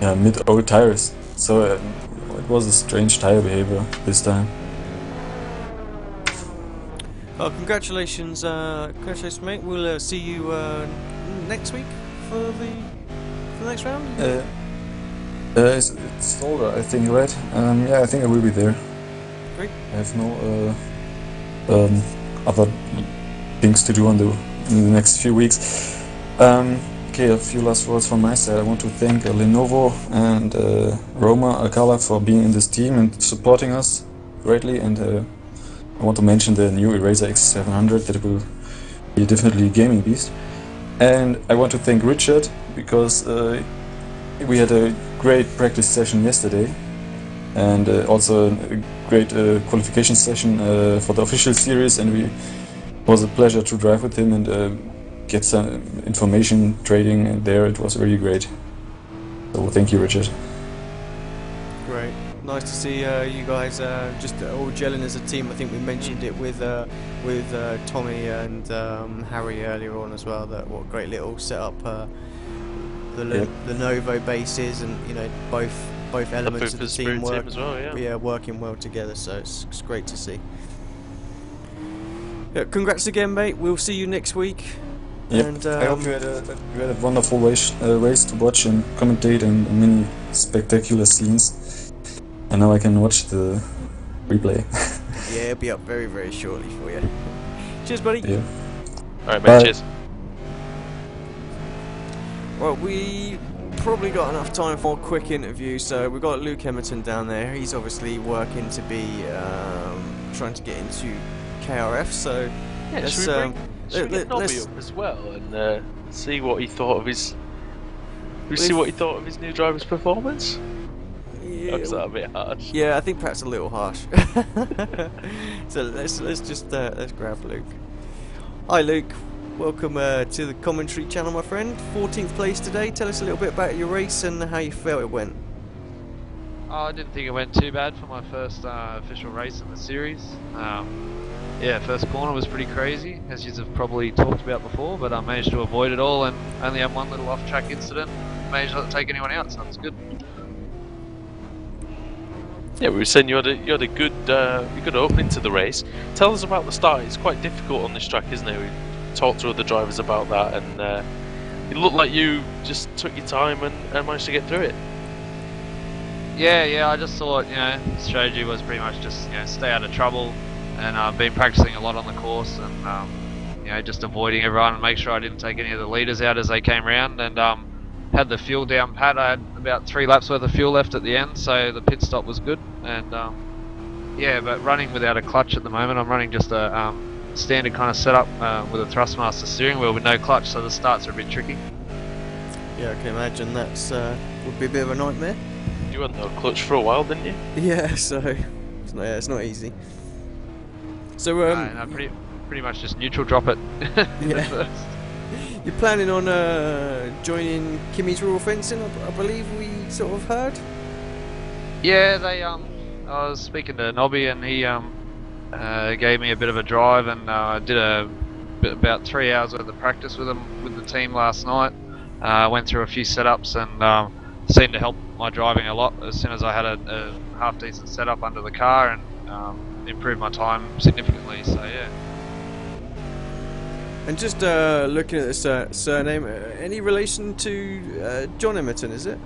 mid-old tires. So it was a strange tire behavior this time. Oh, congratulations, mate. We'll see you next week for the next round. It's older, I think, right? Yeah, I think I will be there. Great. I have no other things to do in the next few weeks. Okay, a few last words from my side. I want to thank Lenovo and Roma Alcala for being in this team and supporting us greatly, and I want to mention the new Eraser X700 that will be definitely a gaming beast. And I want to thank Richard because we had a great practice session yesterday, and also a great qualification session for the official series, and it was a pleasure to drive with him and get some information trading, and there it was really great. So thank you, Richard. Great. Nice to see you guys just all gelling as a team. I think we mentioned it with Tommy and Harry earlier on as well. That what great little setup the Lenovo bases, and you know both elements of the team work as well, working well together. So it's great to see. Yeah, congrats again, mate. We'll see you next week. Yep. And, I hope you had a wonderful race to watch and commentate, and many spectacular scenes. And now I can watch the replay. Yeah, it'll be up very, very shortly for you. Cheers, buddy. Yeah. Alright, mate, Bye. cheers. Well, we probably got enough time for a quick interview, so we've got Luke Emerton down there. He's obviously working to be trying to get into KRF, so Yeah, should we get Nobby up as well and see what he thought of his... see what he thought of his new driver's performance? Is that a bit harsh? Yeah, I think perhaps a little harsh. So let's let's grab Luke. Hi Luke, welcome to the commentary channel, my friend. 14th place today. Tell us a little bit about your race and how you felt it went. I didn't think it went too bad for my first official race in the series. Yeah, first corner was pretty crazy, as you have probably talked about before, but I managed to avoid it all and only had one little off-track incident. Managed not to take anyone out, so it's good. Yeah, we were saying you had a good opening to the race. Tell us about the start. It's quite difficult on this track, isn't it? We talked to other drivers about that, and it looked like you just took your time and managed to get through it. Yeah, I just thought, strategy was pretty much just, stay out of trouble, and I've been practicing a lot on the course, and just avoiding everyone and make sure I didn't take any of the leaders out as they came round, and had the fuel down pat. I had about 3 laps worth of fuel left at the end, so the pit stop was good, and yeah, but running without a clutch at the moment. I'm running just a standard kind of setup with a Thrustmaster steering wheel with no clutch, so the starts are a bit tricky. Yeah, I can imagine that's would be a bit of a nightmare. You had no clutch for a while, didn't you? Yeah, so it's not easy. So No, pretty much just neutral drop it. Yeah. You're planning on joining Kimmy's Rural Fencing, I believe we sort of heard? Yeah, I was speaking to Nobby, and he gave me a bit of a drive, and I did about 3 hours worth of practice with him, with the team last night. Went through a few setups, and seemed to help my driving a lot as soon as I had a half decent setup under the car, and improved my time significantly, so yeah. And just looking at this surname, any relation to John Emerton, is it?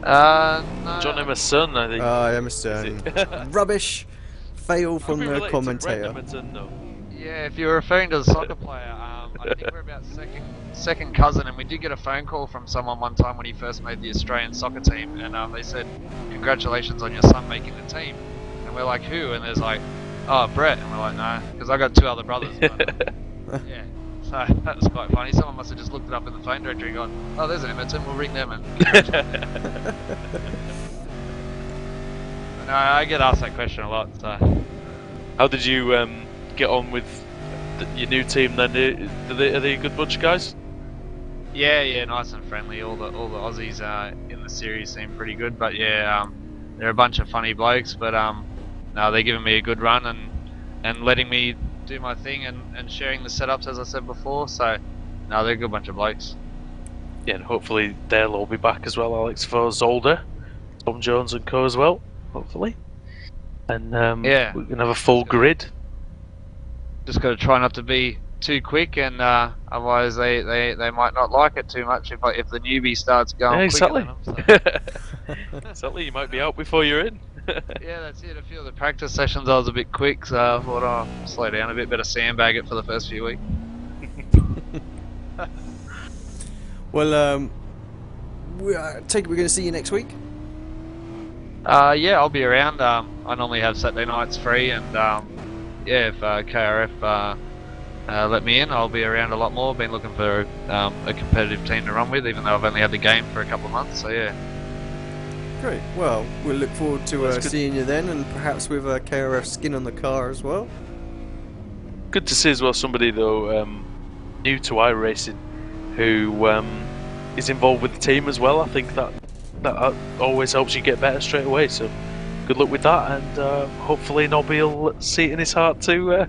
No. John Emerson, I think. Emerson. Rubbish. Fail from the commentator. Emerton, no. Yeah, if you're referring to the soccer player, I think we're about second cousin, and we did get a phone call from someone one time when he first made the Australian soccer team, and they said, "Congratulations on your son making the team." And we're like, "Who?" And there's like, "Oh, Brett." And we're like, "No," because I got 2 other brothers. But, yeah, so that was quite funny. Someone must have just looked it up in the phone directory and gone, "Oh, there's Emerton, we'll ring them." And no, I get asked that question a lot. So, how did you get on with your new team then? Are they a good bunch of guys? Yeah, nice and friendly. All the Aussies in the series seem pretty good, but yeah, they're a bunch of funny blokes. But no, they're giving me a good run and letting me do my thing and sharing the setups, as I said before. So no, they're a good bunch of blokes. Yeah, and hopefully they'll all be back as well. Alex for Zolder, Tom Jones and co as well, hopefully. And yeah, we can have a full grid. Just got to try not to be too quick, and otherwise they might not like it too much if the newbie starts going. Yeah, exactly. Quicker than them, so. Exactly, you might be out before you're in. Yeah, that's it. A few of the practice sessions I was a bit quick, so I thought I'll slow down a bit, better sandbag it for the first few weeks. Well, I take it we're going to see you next week? Yeah, I'll be around. I normally have Saturday nights free, and yeah, if KRF let me in, I'll be around a lot more. Been looking for a competitive team to run with, even though I've only had the game for a couple of months, so yeah. Great. Well, we'll look forward to seeing you then, and perhaps with KRF skin on the car as well. Good to see as well somebody though new to iRacing who is involved with the team as well. I think that always helps you get better straight away. So good luck with that, and hopefully Nobby will see it in his heart to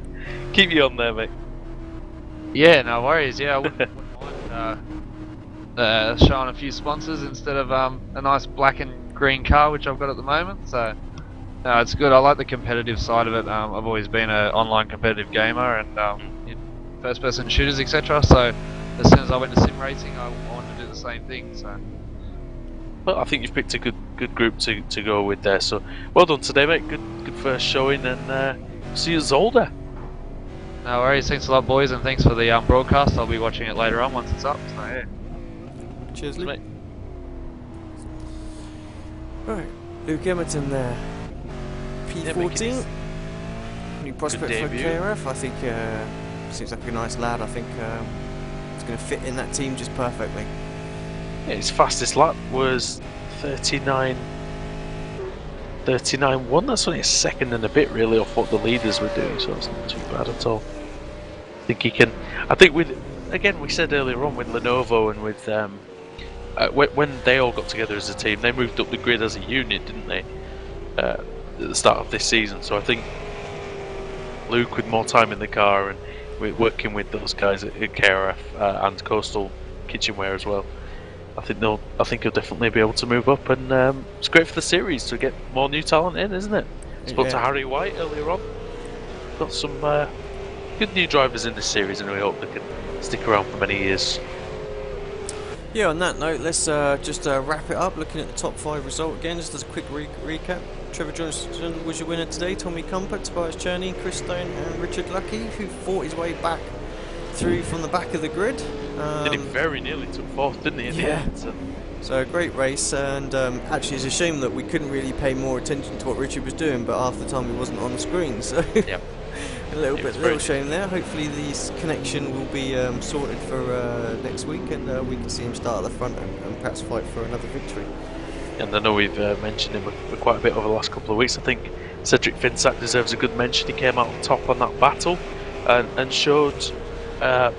keep you on there, mate. Yeah, no worries. Yeah, I wouldn't mind showing a few sponsors instead of a nice black and green car, which I've got at the moment. So no, it's good. I like the competitive side of it. I've always been an online competitive gamer and in first-person shooters, etc. So as soon as I went to sim racing, I wanted to do the same thing. So. Well, I think you've picked a good group to go with there. So well done today, mate. Good first showing, and see you at Zolder. No worries. Thanks a lot, boys, and thanks for the broadcast. I'll be watching it later on once it's up. So yeah. Cheers, Luke. Mate. Right, Luke Emerton there. P14. New prospect for KRF. I think seems like a nice lad. I think he's going to fit in that team just perfectly. Yeah, his fastest lap was 39.9, 39.1. That's only a second and a bit really off what the leaders were doing, so it's not too bad at all. I think he can. I think with, again, we said earlier on with Lenovo and with when they all got together as a team, they moved up the grid as a unit, didn't they? At the start of this season. So I think Luke, with more time in the car and working with those guys at KRF and Coastal Kitchenware as well, I think he'll definitely be able to move up, and it's great for the series to get more new talent in, isn't it? Spoke to Harry White earlier on. Got some good new drivers in this series, and we hope they can stick around for many years. Yeah, on that note, let's just wrap it up, looking at the top 5 result again, just as a quick recap. Trevor Johnson was your winner today, Tommy Comfort, Tobias Cherney, Chris Stone and Richard Lucky, who fought his way back through from the back of the grid. Did he very nearly took 4th, didn't he? In the end, so a great race, and actually it's a shame that we couldn't really pay more attention to what Richard was doing, but half the time he wasn't on the screen, so yep. a little shame there. Hopefully this connection will be sorted for next week, and we can see him start at the front and perhaps fight for another victory. And I know we've mentioned him for quite a bit over the last couple of weeks. I think Cedric Finsack deserves a good mention. He came out on top on that battle and showed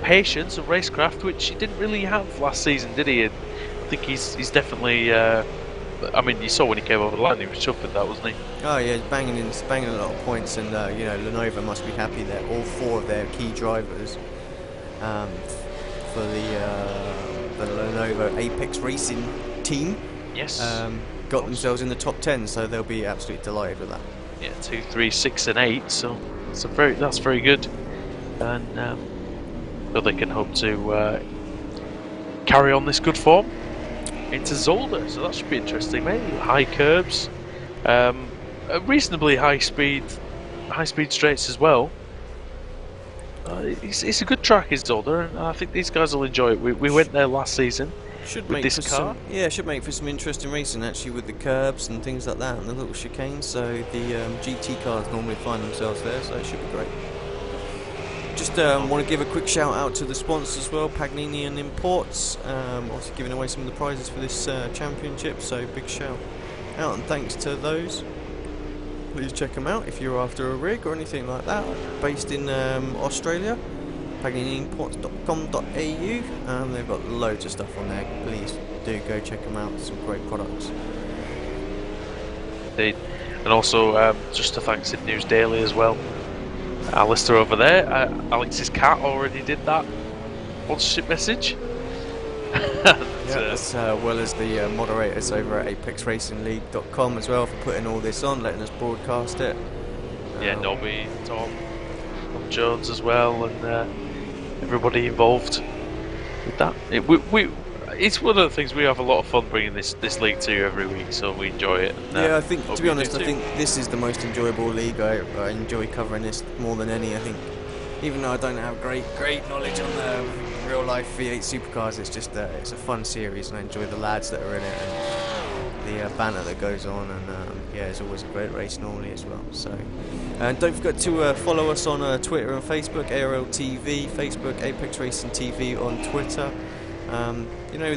patience and racecraft, which he didn't really have last season, did he? I think he's definitely. I mean, you saw when he came over the line, he was chuffed with that, wasn't he? Oh yeah, banging a lot of points, and you know, Lenovo must be happy that all 4 of their key drivers for the Lenovo Apex Racing team. Yes. Got themselves in the top 10, so they'll be absolutely delighted with that. Yeah, 2, 3, 6, and 8. So that's very good, and so they can hope to carry on this good form into Zolder. So that should be interesting, mate. High curbs, reasonably high speed straights as well. It's a good track, is Zolder, and I think these guys will enjoy it. We went there last season. Should with make this for car. should make for some interesting racing actually, with the curbs and things like that and the little chicanes. So the GT cars normally find themselves there, so it should be great. Just want to give a quick shout out to the sponsors as well, Pagnini and Imports, also giving away some of the prizes for this championship. So big shout out and thanks to those. Please check them out if you're after a rig or anything like that. Based in Australia. PagniniImports.com.au, they've got loads of stuff on there. Please do go check them out. Some great products. Indeed. And also just to thank Sid News Daily as well. Alistair over there. Alex's cat already did that sponsorship message. As well as the moderators over at ApexRacingLeague.com as well for putting all this on, letting us broadcast it. Yeah, Nobby, Tom Jones as well, and everybody involved with that. It's one of the things we have a lot of fun bringing this league to you every week, so we enjoy it. And, yeah, I think, to be honest, I think this is the most enjoyable league. I enjoy covering this more than any. I think, even though I don't have great knowledge on the real life V8 supercars, it's just it's a fun series, and I enjoy the lads that are in it and the banter that goes on, and yeah, it's always a great race normally as well. So, and don't forget to follow us on Twitter and Facebook, ARL-TV, Facebook, Apex Racing TV on Twitter. You know,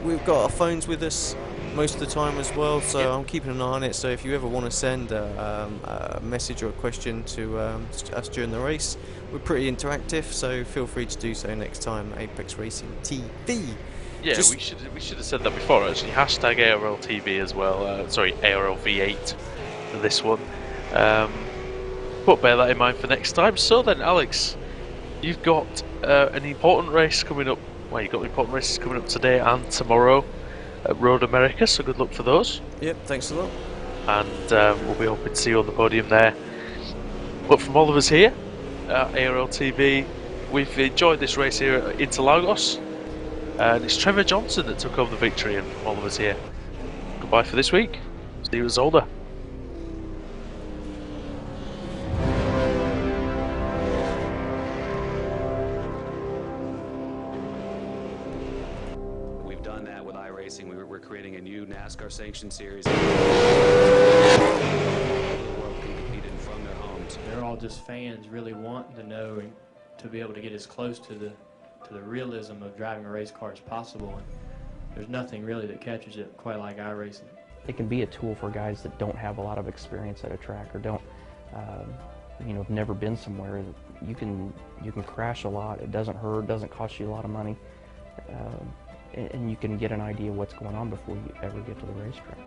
we've got our phones with us most of the time as well, so I'm keeping an eye on it. So if you ever want to send a message or a question to us during the race, we're pretty interactive, so feel free to do so next time. Apex Racing TV. Yeah, we should have said that before actually. Hashtag ARLTV as well. Sorry, ARLV8 for this one. But bear that in mind for next time. So then, Alex, you've got an important race coming up. Well, you've got important races coming up today and tomorrow at Road America, so good luck for those. Yep, thanks a lot. And we'll be hoping to see you on the podium there. But from all of us here at ARL-TV, we've enjoyed this race here at Interlagos. And it's Trevor Johnson that took home the victory, and from all of us here, goodbye for this week. See you at Zolder. We're creating a new NASCAR sanctioned series. The world can compete in from their homes. They're all just fans really wanting to know and to be able to get as close to the realism of driving a race car as possible. And there's nothing really that catches it quite like iRacing. it can be a tool for guys that don't have a lot of experience at a track or don't, you know, have never been somewhere. You can crash a lot. It doesn't hurt. Doesn't cost you a lot of money, and you can get an idea of what's going on before you ever get to the racetrack.